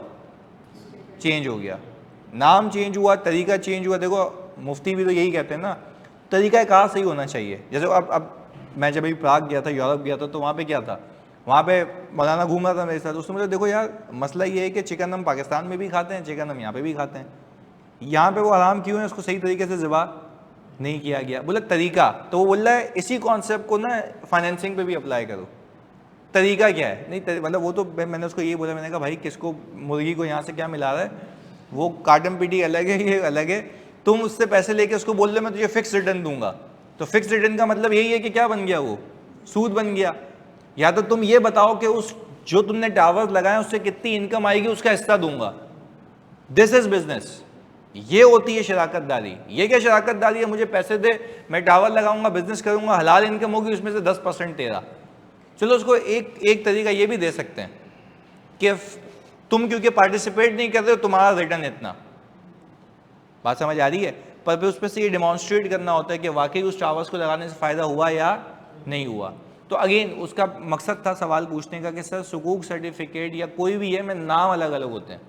चेंज हो गया, नाम चेंज हुआ, तरीका चेंज हुआ। देखो मुफ्ती भी तो यही कहते हैं ना, तरीका कहाँ सही होना चाहिए। जैसे अब मैं जब अभी प्राग गया था, यूरोप गया था, तो वहाँ पे क्या था, वहाँ पे मौलाना घूम रहा था मेरे साथ, उसने मुझे देखो यार मसला ये है कि चिकन हम पाकिस्तान में भी खाते हैं, चिकन हम यहाँ पे भी खाते हैं, यहाँ पे वो हराम क्यों है, उसको सही तरीके से ज़िबा नहीं किया गया। बोला तरीका, तो वो बोल रहा है इसी कॉन्सेप्ट को ना फाइनेंसिंग पे भी अप्लाई करो। तरीका क्या है? नहीं मतलब वो तो मैंने उसको ये बोला, मैंने कहा भाई किसको, मुर्गी को यहाँ से क्या मिला रहा है, वो कार्टन पीटी अलग है, ये अलग है। तुम उससे पैसे लेके उसको बोल रहे मैं तुझे फिक्स रिटर्न दूंगा, तो फिक्स रिटर्न का मतलब यही है कि क्या बन गया, वो सूद बन गया। या तो तुम ये बताओ कि उस जो तुमने टावर्स लगाए उससे कितनी इनकम आएगी उसका हिस्सा दूंगा। दिस इज बिजनेस, ये होती है शराकतदारी। ये क्या शराकतदारी है, मुझे पैसे दे, मैं टावर लगाऊंगा, बिजनेस करूंगा, हलाल इनकम होगी, उसमें से 10% तेरा। चलो उसको एक तरीका ये भी दे सकते हैं कि तुम क्योंकि पार्टिसिपेट नहीं कर रहे हो तुम्हारा रिटर्न इतना। बात समझ आ रही है? पर फिर उसमें से ये डिमॉन्स्ट्रेट करना होता है कि वाकई उस टावर्स को लगाने से फ़ायदा हुआ या नहीं हुआ। तो अगेन उसका मकसद था सवाल पूछने का कि सर सुकूक सर्टिफिकेट या कोई भी है, में नाम अलग अलग होते हैं,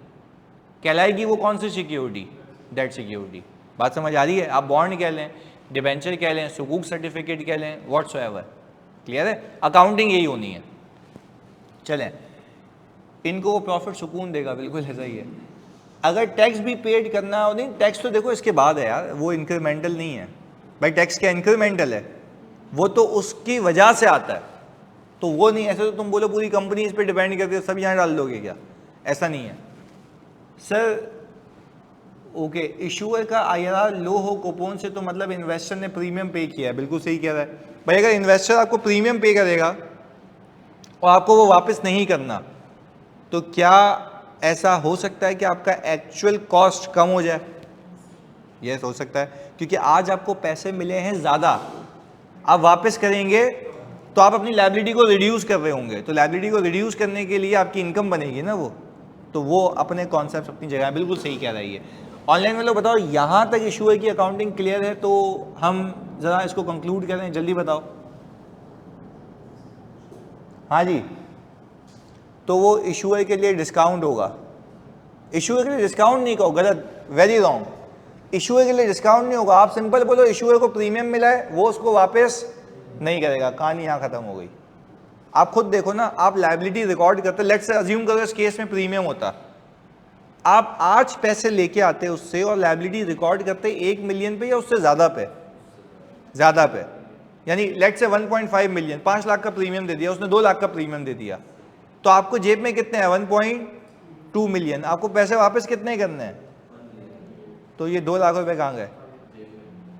कहलाएगी वो कौन सी सिक्योरिटी, डेट सिक्योरिटी। बात समझ आ रही है? आप बॉन्ड कह लें, डिबेंचर कह लें, सुकूक सर्टिफिकेट कह लें, व्हाट्सएवर। क्लियर है? अकाउंटिंग यही होनी है। चलें, इनको वो प्रॉफिट सुकून देगा, बिल्कुल ऐसा ही है। अगर टैक्स भी पेड करना हो, नहीं टैक्स तो देखो इसके बाद है यार, वो इंक्रीमेंटल नहीं है भाई। टैक्स क्या इंक्रीमेंटल है, वो तो उसकी वजह से आता है, तो वो नहीं। ऐसे तो तुम बोलो पूरी कंपनी इस पर डिपेंड करती है, सब यहाँ डाल दोगे क्या, ऐसा नहीं है सर। ओके, इशूअर का आईआरआर लो हो कूपन से, तो मतलब इन्वेस्टर ने प्रीमियम पे किया है। बिल्कुल सही कह रहा है भाई। अगर इन्वेस्टर आपको प्रीमियम पे करेगा और आपको वो वापस नहीं करना, तो क्या ऐसा हो सकता है कि आपका एक्चुअल कॉस्ट कम हो जाए? यस हो सकता है, क्योंकि आज आपको पैसे मिले हैं ज़्यादा, आप वापस करेंगे तो आप अपनी लायबिलिटी को रिड्यूस कर रहे होंगे, तो लायबिलिटी को रिड्यूस करने के लिए आपकी इनकम बनेगी ना वो, तो वो अपने कॉन्सेप्ट अपनी जगह है। बिल्कुल सही कह रही है। ऑनलाइन में लोग बताओ, यहाँ तक इशू है कि अकाउंटिंग क्लियर है, तो हम ज़रा इसको कंक्लूड करें, जल्दी बताओ। हाँ जी, तो वो इशूअर के लिए डिस्काउंट होगा। इशूअर के लिए डिस्काउंट नहीं कहो, गलत, वेरी रॉन्ग। इशूअर के लिए डिस्काउंट नहीं होगा। आप सिंपल बोलो इशूअर को प्रीमियम मिला है, वो उसको वापस नहीं करेगा, कहानी यहाँ खत्म हो गई। आप खुद देखो ना, आप लायबिलिटी रिकॉर्ड करते, लेट्स से अज्यूम करो इस केस में प्रीमियम होता, आप आज पैसे लेके आते उससे और लायबिलिटी रिकॉर्ड करते 1 मिलियन पे या उससे ज़्यादा पे, यानी लेट्स से 1.5 मिलियन, 5 लाख का प्रीमियम दे दिया उसने, 2 लाख का प्रीमियम दे दिया, तो आपको जेब में कितने हैं, 1.2 मिलियन। आपको पैसे वापस कितने करने हैं, तो ये 2 लाख रुपए कहाँ गए,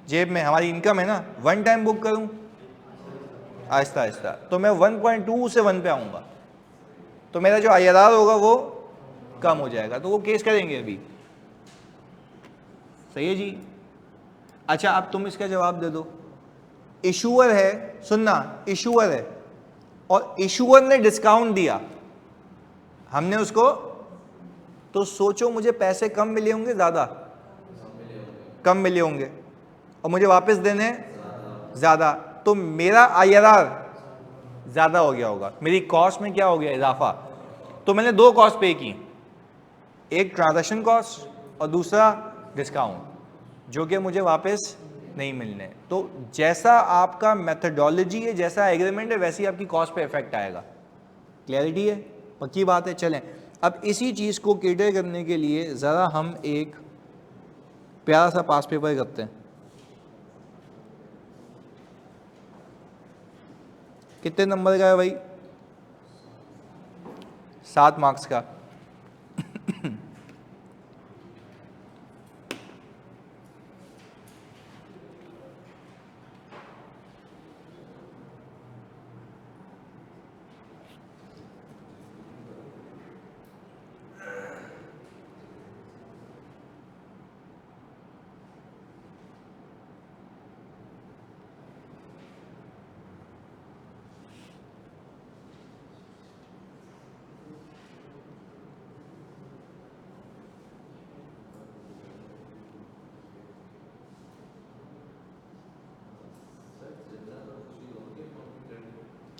जेब में। हमारी इनकम है ना, वन टाइम बुक करूं आहिस्ता आहिस्ता, तो मैं 1.2 से 1 पे आऊंगा, तो मेरा जो आईआरआर होगा वो कम हो जाएगा, तो वो केस करेंगे अभी। सही है जी। अच्छा, अब तुम इसका जवाब दे दो। इशूअर है, सुनना, इशूअर है और इशूअर ने डिस्काउंट दिया हमने उसको, तो सोचो मुझे पैसे कम मिले होंगे, ज़्यादा कम मिले होंगे, और मुझे वापस देने ज़्यादा, तो मेरा आईआरआर ज़्यादा हो गया होगा, मेरी कॉस्ट में क्या हो गया, इजाफा। तो मैंने 2 कॉस्ट पे की, एक ट्रांजैक्शन कॉस्ट और दूसरा डिस्काउंट, जो कि मुझे वापस नहीं मिलने। तो जैसा आपका मेथडोलॉजी है, जैसा एग्रीमेंट है, वैसी आपकी कॉस्ट पे इफेक्ट आएगा। क्लैरिटी है, पक्की बात है। चलें, अब इसी चीज़ को कैटर करने के लिए ज़रा हम एक प्यारा सा पास पेपर करते हैं। कितने नंबर का है भाई, 7 मार्क्स का।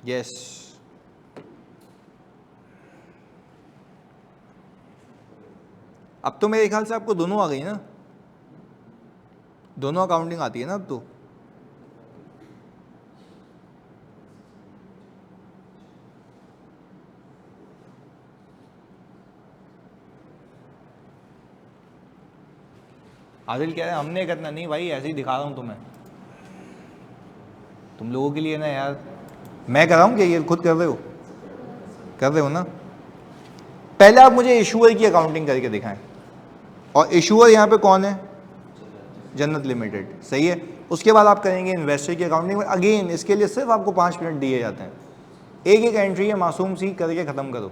यस, अब तो मेरे ख्याल से आपको दोनों आ गई ना, दोनों अकाउंटिंग आती है ना अब तो। आदिल कह रहे हैं हमने करना, नहीं भाई ऐसे ही दिखा रहा हूँ तुम्हें, तुम लोगों के लिए ना यार, मैं कर रहा हूँ क्या, ये खुद कर रहे हो ना। पहले आप मुझे इशूअर की अकाउंटिंग करके दिखाएं, और इशूअर यहाँ पे कौन है? जन्नत लिमिटेड, सही है। उसके बाद आप करेंगे इन्वेस्टर की अकाउंटिंग में। अगेन इसके लिए सिर्फ आपको 5 मिनट दिए जाते हैं, एक एक एंट्री है मासूम सी करके ख़त्म करो।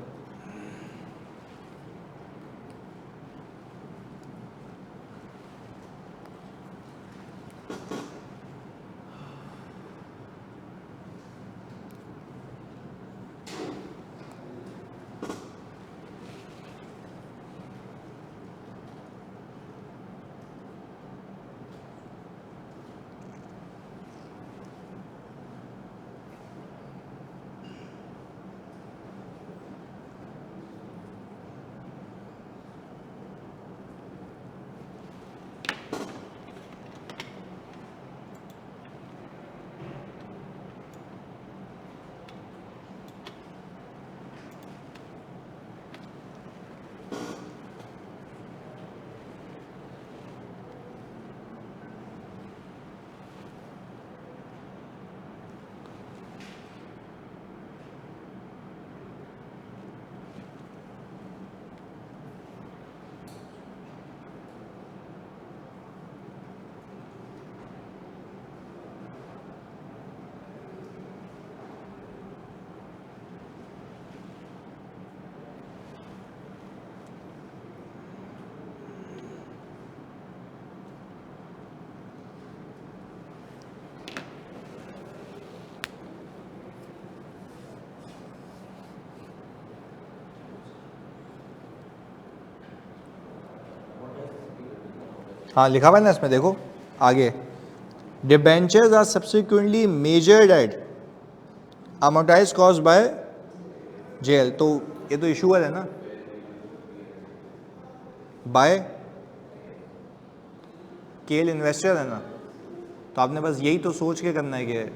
हाँ लिखा हुआ है ना इसमें, देखो आगे, debentures are subsequently measured at amortise cost by जेल। तो ये तो इशूअर है ना, बाय केल इन्वेस्टर है ना। तो आपने बस यही तो सोच के करना है कि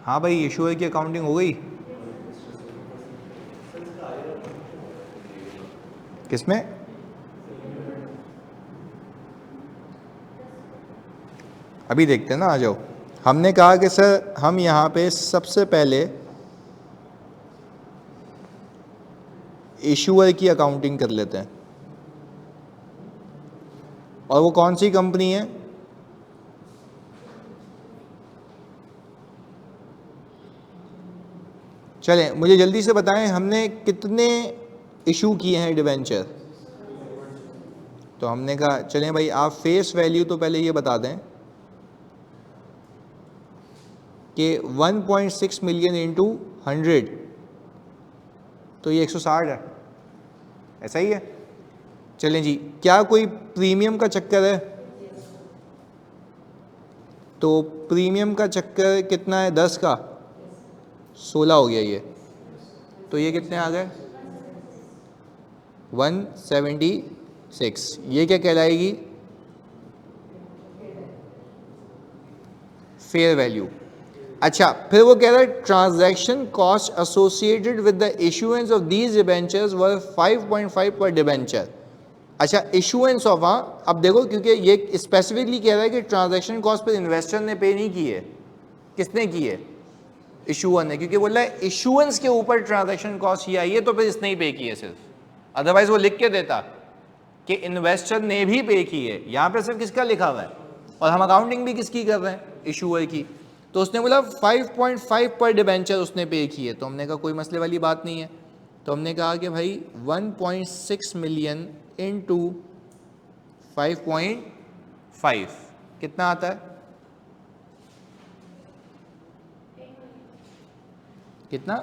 हाँ भाई इशूअर की अकाउंटिंग हो गई। किसमें? अभी देखते हैं ना, आ जाओ। हमने कहा कि सर हम यहाँ पे सबसे पहले इशूअर की अकाउंटिंग कर लेते हैं, और वो कौन सी कंपनी है? चलें मुझे जल्दी से बताएं हमने कितने इशू किए हैं डिबेंचर। तो हमने कहा चलें भाई आप फेस वैल्यू तो पहले ये बता दें कि 1.6 मिलियन इंटू 100, तो ये 160 है, ऐसा ही है। चलें जी, क्या कोई प्रीमियम का चक्कर है? तो प्रीमियम का चक्कर कितना है? 10 का 16 हो गया ये, तो ये कितने आ गए? 176। ये क्या कहलाएगी? Fair value. अच्छा, फिर वो कह रहा है transaction cost associated with the issuance of these debentures were 5.5 पर डिबेंचर। अच्छा, इशुएंस ऑफ, हाँ अब देखो क्योंकि ये स्पेसिफिकली कह रहा है कि ट्रांजैक्शन कॉस्ट पर इन्वेस्टर ने पे नहीं की है। किसने की है? इशूअर ने, क्योंकि बोला है इशुएंस के ऊपर ट्रांजैक्शन कॉस्ट ही आई है, तो फिर इसने ही पे की है सिर्फ। अदरवाइज वो लिख के देता कि इन्वेस्टर ने भी पे की है, यहाँ पे सिर्फ किसका लिखा हुआ है, और हम अकाउंटिंग भी किसकी कर रहे हैं? इशूअर की। तो उसने बोला 5.5 पर डिबेंचर उसने पे की है, तो हमने कहा कोई मसले वाली बात नहीं है। तो हमने कहा कि भाई 1.6 मिलियन इंटू 5.5 कितना आता है? कितना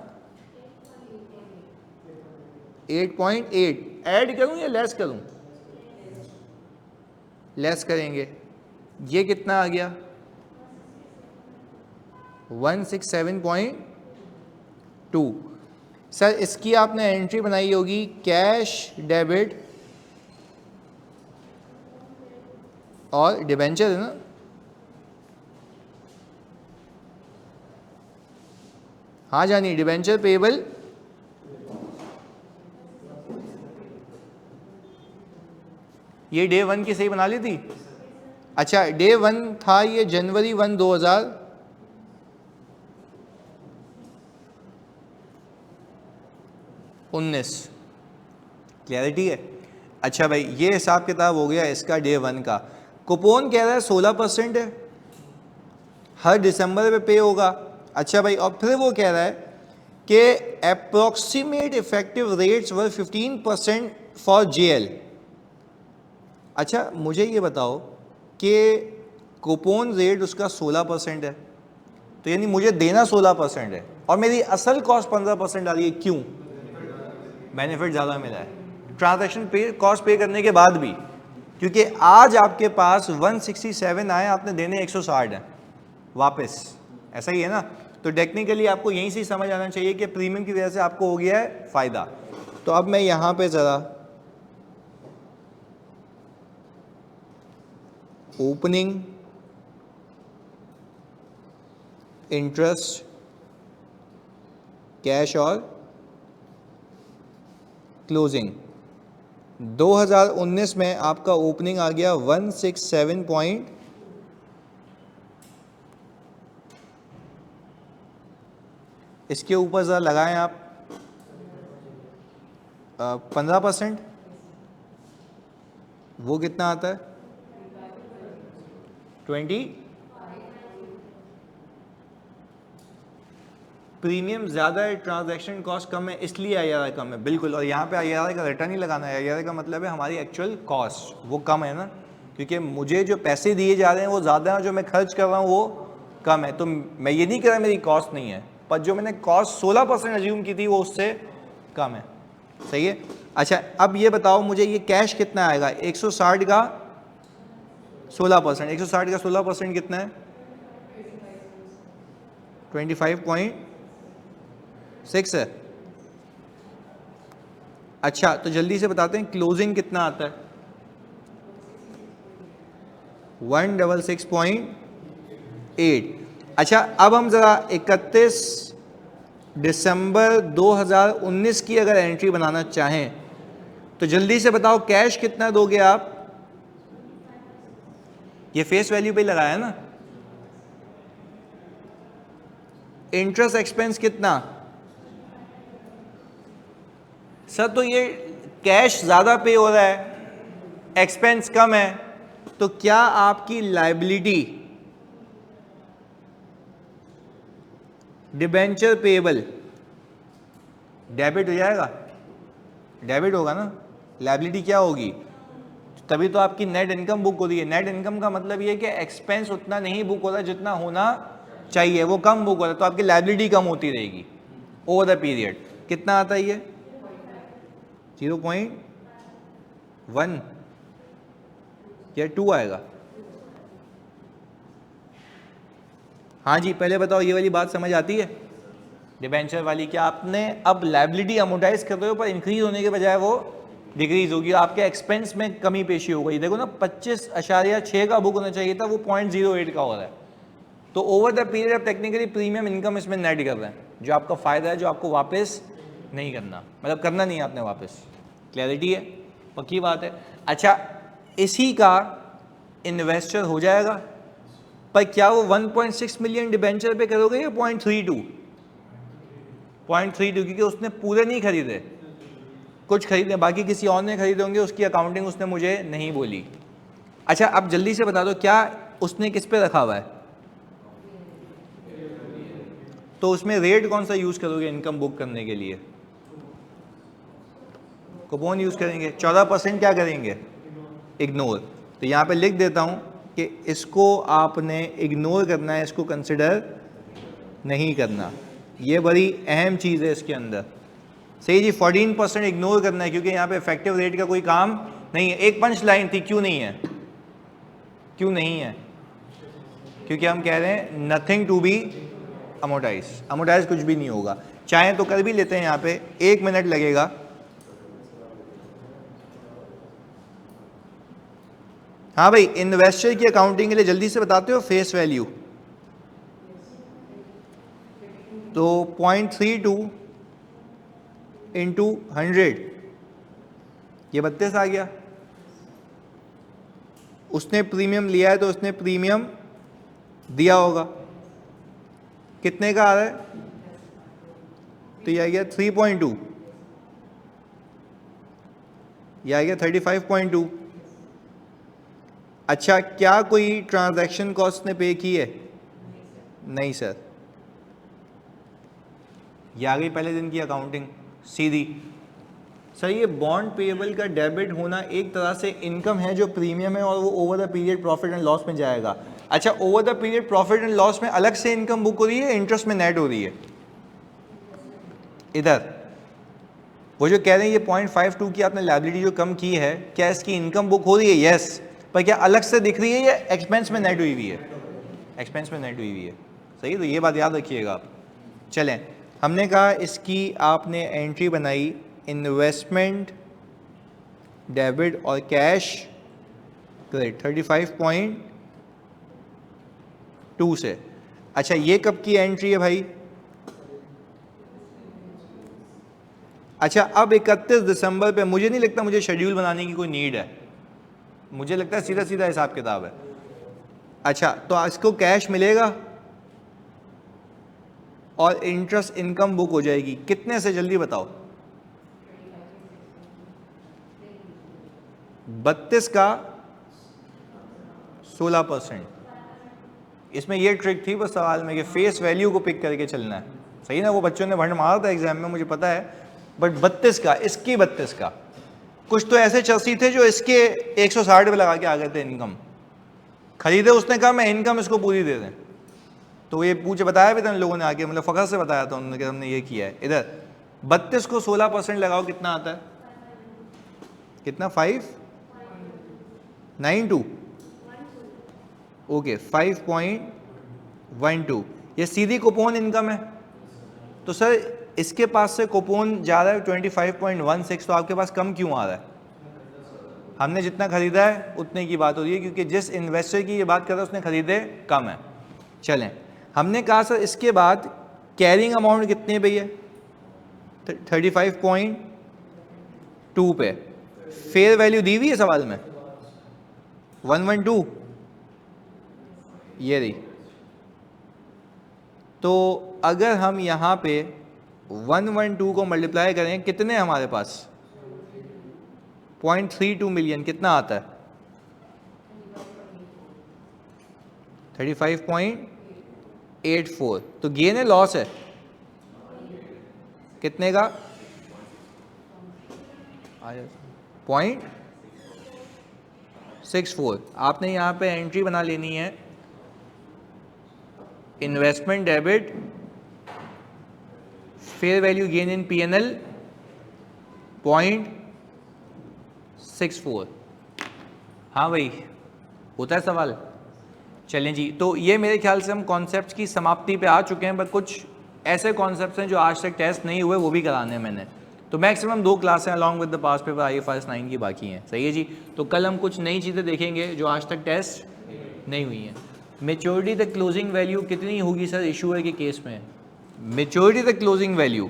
8.8 ऐड करूं या लेस करूं? लेस करेंगे, ये कितना आ गया 167.2। सर इसकी आपने एंट्री बनाई होगी कैश, डेबिट और डिबेंचर है ना? हाँ जानी, डिबेंचर पेबल ये डे 1 की सही बना ली थी। अच्छा डे 1 था ये जनवरी 1 2019। क्लैरिटी है? अच्छा भाई ये हिसाब किताब हो गया इसका डे 1 का। कूपन कह रहा है 16% है, हर दिसंबर पे पे होगा। अच्छा भाई और फिर वो कह रहा है कि approximate effective rates were 15% for JL. अच्छा मुझे ये बताओ कि कूपन रेट उसका 16% है, तो यानी मुझे देना 16% है और मेरी असल कॉस्ट 15% आ रही है, क्यों? बेनिफिट ज़्यादा मिला है ट्रांजैक्शन पे कॉस्ट पे करने के बाद भी, क्योंकि आज आपके पास 167 आए, आपने देने 160 हैं वापस, ऐसा ही है ना? तो टेक्निकली आपको यहीं से समझ आना चाहिए कि प्रीमियम की वजह से आपको हो गया है फ़ायदा। तो अब मैं यहाँ पे ज़रा ओपनिंग, इंटरेस्ट, कैश और क्लोजिंग, 2019 में आपका ओपनिंग आ गया 167 इसके ऊपर ज़रा लगाएं आप 15%, वो कितना आता है 20। प्रीमियम ज़्यादा है, ट्रांजैक्शन कॉस्ट कम है, इसलिए IRR कम है, बिल्कुल। और यहाँ पे IRR का रिटर्न ही लगाना है, IRR का मतलब है हमारी एक्चुअल कॉस्ट वो कम है ना, क्योंकि मुझे जो पैसे दिए जा रहे हैं वो ज़्यादा है, जो मैं खर्च कर रहा हूँ वो कम है। तो मैं ये नहीं कह रहा मेरी कॉस्ट नहीं है, पर जो मैंने कॉस्ट 16% अज्यूम की थी वो उससे कम है, सही है। अच्छा अब ये बताओ मुझे ये कैश कितना आएगा, 160 का 16%, 160 का 16% कितना है 25.6 है। अच्छा तो जल्दी से बताते हैं क्लोजिंग कितना आता है 166.8। अच्छा अब हम ज़रा 31 दिसंबर 2019 की अगर एंट्री बनाना चाहें तो जल्दी से बताओ कैश कितना दोगे आप, ये फेस वैल्यू पे लगाया ना। इंटरेस्ट एक्सपेंस कितना, सर तो ये कैश ज़्यादा पे हो रहा है, एक्सपेंस कम है, तो क्या आपकी लायबिलिटी डिबेंचर पेएबल डेबिट हो जाएगा? डेबिट होगा ना, लायबिलिटी क्या होगी? तभी तो आपकी नेट इनकम बुक हो रही है। नेट इनकम का मतलब ये है कि एक्सपेंस उतना नहीं बुक हो रहा जितना होना चाहिए, वो कम बुक हो रहा है, तो आपकी लायबिलिटी कम होती रहेगी ओवर द पीरियड। कितना आता है ये 0.1 या 2 आएगा? हाँ जी पहले बताओ ये वाली बात समझ आती है डिबेंचर वाली? क्या आपने अब लायबिलिटी अमोर्टाइज कर रहे हो पर इंक्रीज होने के बजाय वो डिक्रीज होगी, आपके एक्सपेंस में कमी पेशी हो गई। देखो ना 25.6 का बुक होना चाहिए था, वो 0.08 का हो रहा है। तो over the period of technically premium income इसमें नेट कर रहे हैं, जो आपका फ़ायदा है, जो आपको वापस नहीं करना, मतलब करना नहीं है आपने वापस। क्लैरिटी है? पक्की बात है। अच्छा इसी का इन्वेस्टर हो जाएगा, पर क्या वो 1.6 मिलियन डिबेंचर पे करोगे या 0.32? 0.32 क्योंकि उसने पूरे नहीं खरीदे, कुछ खरीदे, बाकी किसी और ने खरीदे होंगे, उसकी अकाउंटिंग उसने मुझे नहीं बोली। अच्छा अब जल्दी से बता दो क्या उसने किस पे रखा हुआ है, तो उसमें रेट कौन सा यूज़ करोगे इनकम बुक करने के लिए? कूपन यूज़ करेंगे। 14% क्या करेंगे? इग्नोर। तो यहाँ पे लिख देता हूँ कि इसको आपने इग्नोर करना है, इसको कंसिडर नहीं करना। ये बड़ी अहम चीज़ है इसके अंदर। सही जी, 14% इग्नोर करना है क्योंकि यहाँ पे इफेक्टिव रेट का कोई काम नहीं है। एक पंच लाइन थी, क्यों नहीं है? क्यों नहीं है? क्योंकि हम कह रहे हैं nothing to be amortise. Amortise कुछ भी नहीं होगा। चाहे तो कर भी लेते हैं, यहाँ पे 1 मिनट लगेगा। हाँ भाई, इन्वेस्टर की अकाउंटिंग के लिए जल्दी से बताते हो फेस वैल्यू। तो 0.32 इंटू 100, ये 32 आ गया। उसने प्रीमियम लिया है तो उसने प्रीमियम दिया होगा, कितने का आ रहा है? तो ये आ गया 3.2, ये आ गया 35.2। अच्छा, क्या कोई ट्रांजैक्शन कॉस्ट ने पे की है? नहीं सर। ये आ गई पहले दिन की अकाउंटिंग सीधी। सर ये बॉन्ड पेएबल का डेबिट होना एक तरह से इनकम है जो प्रीमियम है और वो over the period profit and loss में जाएगा। अच्छा, over the period profit and loss में अलग से इनकम बुक हो रही है, इंटरेस्ट में नेट हो रही है। इधर वो जो कह रहे हैं ये 0.52 की आपने लायबिलिटी जो कम की है, क्या इसकी इनकम बुक हो रही है? यस, पर क्या अलग से दिख रही है या एक्सपेंस में नेट हुई हुई है? एक्सपेंस में नेट हुई हुई है। सही, तो ये बात याद रखिएगा आप। चलें, हमने कहा इसकी आपने एंट्री बनाई इन्वेस्टमेंट डेबिट और कैश क्रेडिट 35.2 से। अच्छा, ये कब की एंट्री है भाई? अच्छा, अब 31 दिसंबर पे मुझे नहीं लगता मुझे शेड्यूल बनाने की कोई नीड है, मुझे लगता है सीधा सीधा हिसाब किताब है। अच्छा, तो इसको कैश मिलेगा और इंटरेस्ट इनकम बुक हो जाएगी। कितने से जल्दी बताओ? 32 का 16%। इसमें ये ट्रिक थी बस सवाल में कि फेस वैल्यू को पिक करके चलना है। सही ना, वो बच्चों ने भंड मारा था एग्जाम में, मुझे पता है, बट 32 का, इसकी 32 का। कुछ तो ऐसे चलसी थे जो इसके 160 पे लगा के आ गए थे इनकम। खरीदे, उसने कहा मैं इनकम इसको पूरी दे दें, तो ये पूछे बताया भी था उन लोगों ने आके, मतलब फखर से बताया था उन्होंने कि हमने ये किया है। इधर 32 को 16% लगाओ, कितना आता है? कितना? 592। ओके, 5.12। ये सीधी कूपन इनकम है। तो सर इसके पास से कूपन जा रहा है 25.16, तो आपके पास कम क्यों आ रहा है? हमने जितना खरीदा है उतने की बात हो रही है, क्योंकि जिस इन्वेस्टर की ये बात कर रहा है उसने खरीदे कम है। चलें, हमने कहा सर इसके बाद कैरिंग अमाउंट कितने पे है? 35.2 पे। फेयर वैल्यू दी हुई है सवाल में 112, ये रही। तो अगर हम यहाँ पे 112 को मल्टीप्लाई करें, कितने हमारे पास? 0.32 मिलियन। कितना आता है? 35.84। तो गेन है लॉस है? कितने का? 0.64। आपने यहाँ पे एंट्री बना लेनी है investment debit fair value gain in P&L 0.64। हाँ भाई, होता है सवाल। चलें जी, तो ये मेरे ख्याल से हम कॉन्सेप्ट्स की समाप्ति पे आ चुके हैं, बट कुछ ऐसे कॉन्सेप्ट्स हैं जो आज तक टेस्ट नहीं हुए, वो भी कराने हैं मैंने। तो मैक्सिमम 2 क्लासें along with the pass paper IFRS 9 की बाकी हैं। सही है जी। तो कल हम कुछ नई चीज़ें देखेंगे जो आज तक टेस्ट नहीं हुई हैं। मेच्योरिटी द क्लोजिंग वैल्यू कितनी होगी सर इशूअर के केस में? Maturity the closing value.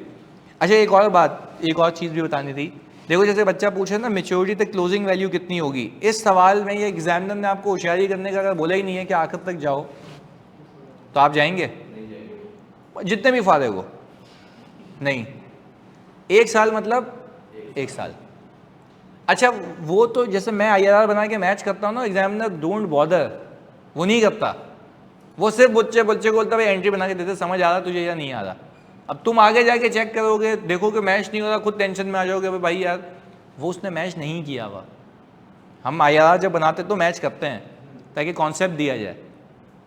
अच्छा, एक और बात, एक और चीज़ भी बतानी थी। देखो, जैसे बच्चा पूछे ना मेच्योरिटी द क्लोजिंग वैल्यू कितनी होगी, इस सवाल में ये एग्जामिनर ने आपको होशियारी करने का अगर बोला ही नहीं है कि आखिर तक जाओ, तो आप जाएंगे? जितने भी फायदे हो नहीं। 1 साल मतलब 1 साल। अच्छा, वो तो जैसे मैं IRR बना के मैच करता हूँ ना, एग्जामिनर डोंट बॉदर, वो नहीं करता। वो सिर्फ बच्चे को बोलता भाई एंट्री बना के देते, समझ आ रहा तुझे या नहीं आ रहा। अब तुम आगे जाके चेक करोगे, देखोगे मैच नहीं हो रहा, खुद टेंशन में आ जाओगे भाई यार वो उसने मैच नहीं किया हुआ। हम IRR जब बनाते तो मैच करते हैं ताकि कॉन्सेप्ट दिया जाए।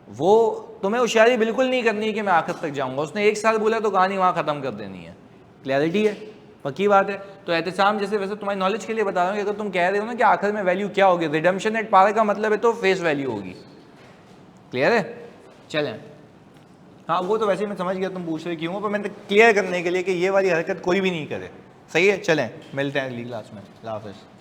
वो तुम्हें होशियारी बिल्कुल नहीं करनी है कि मैं आखिर तक जाऊंगा। उसने 1 साल बोला तो कहानी वहाँ ख़त्म कर देनी है। क्लैरिटी है, पक्की बात है। तो एहतसाम जैसे वैसे तुम्हारी नॉलेज के लिए बता रहा हूँ कि अगर तुम कह रहे हो ना कि आखिर में वैल्यू क्या होगी, रिडम्पशन एट पार का मतलब है तो फेस वैल्यू होगी। क्लियर है? चलें, हाँ वो तो वैसे ही मैं समझ गया तुम पूछ रहे क्यों हो, पर मैंने क्लियर करने के लिए कि ये वाली हरकत कोई भी नहीं करे। सही है, चलें मिलते हैं अगली क्लास में। अल्लाह हाफ़िज़।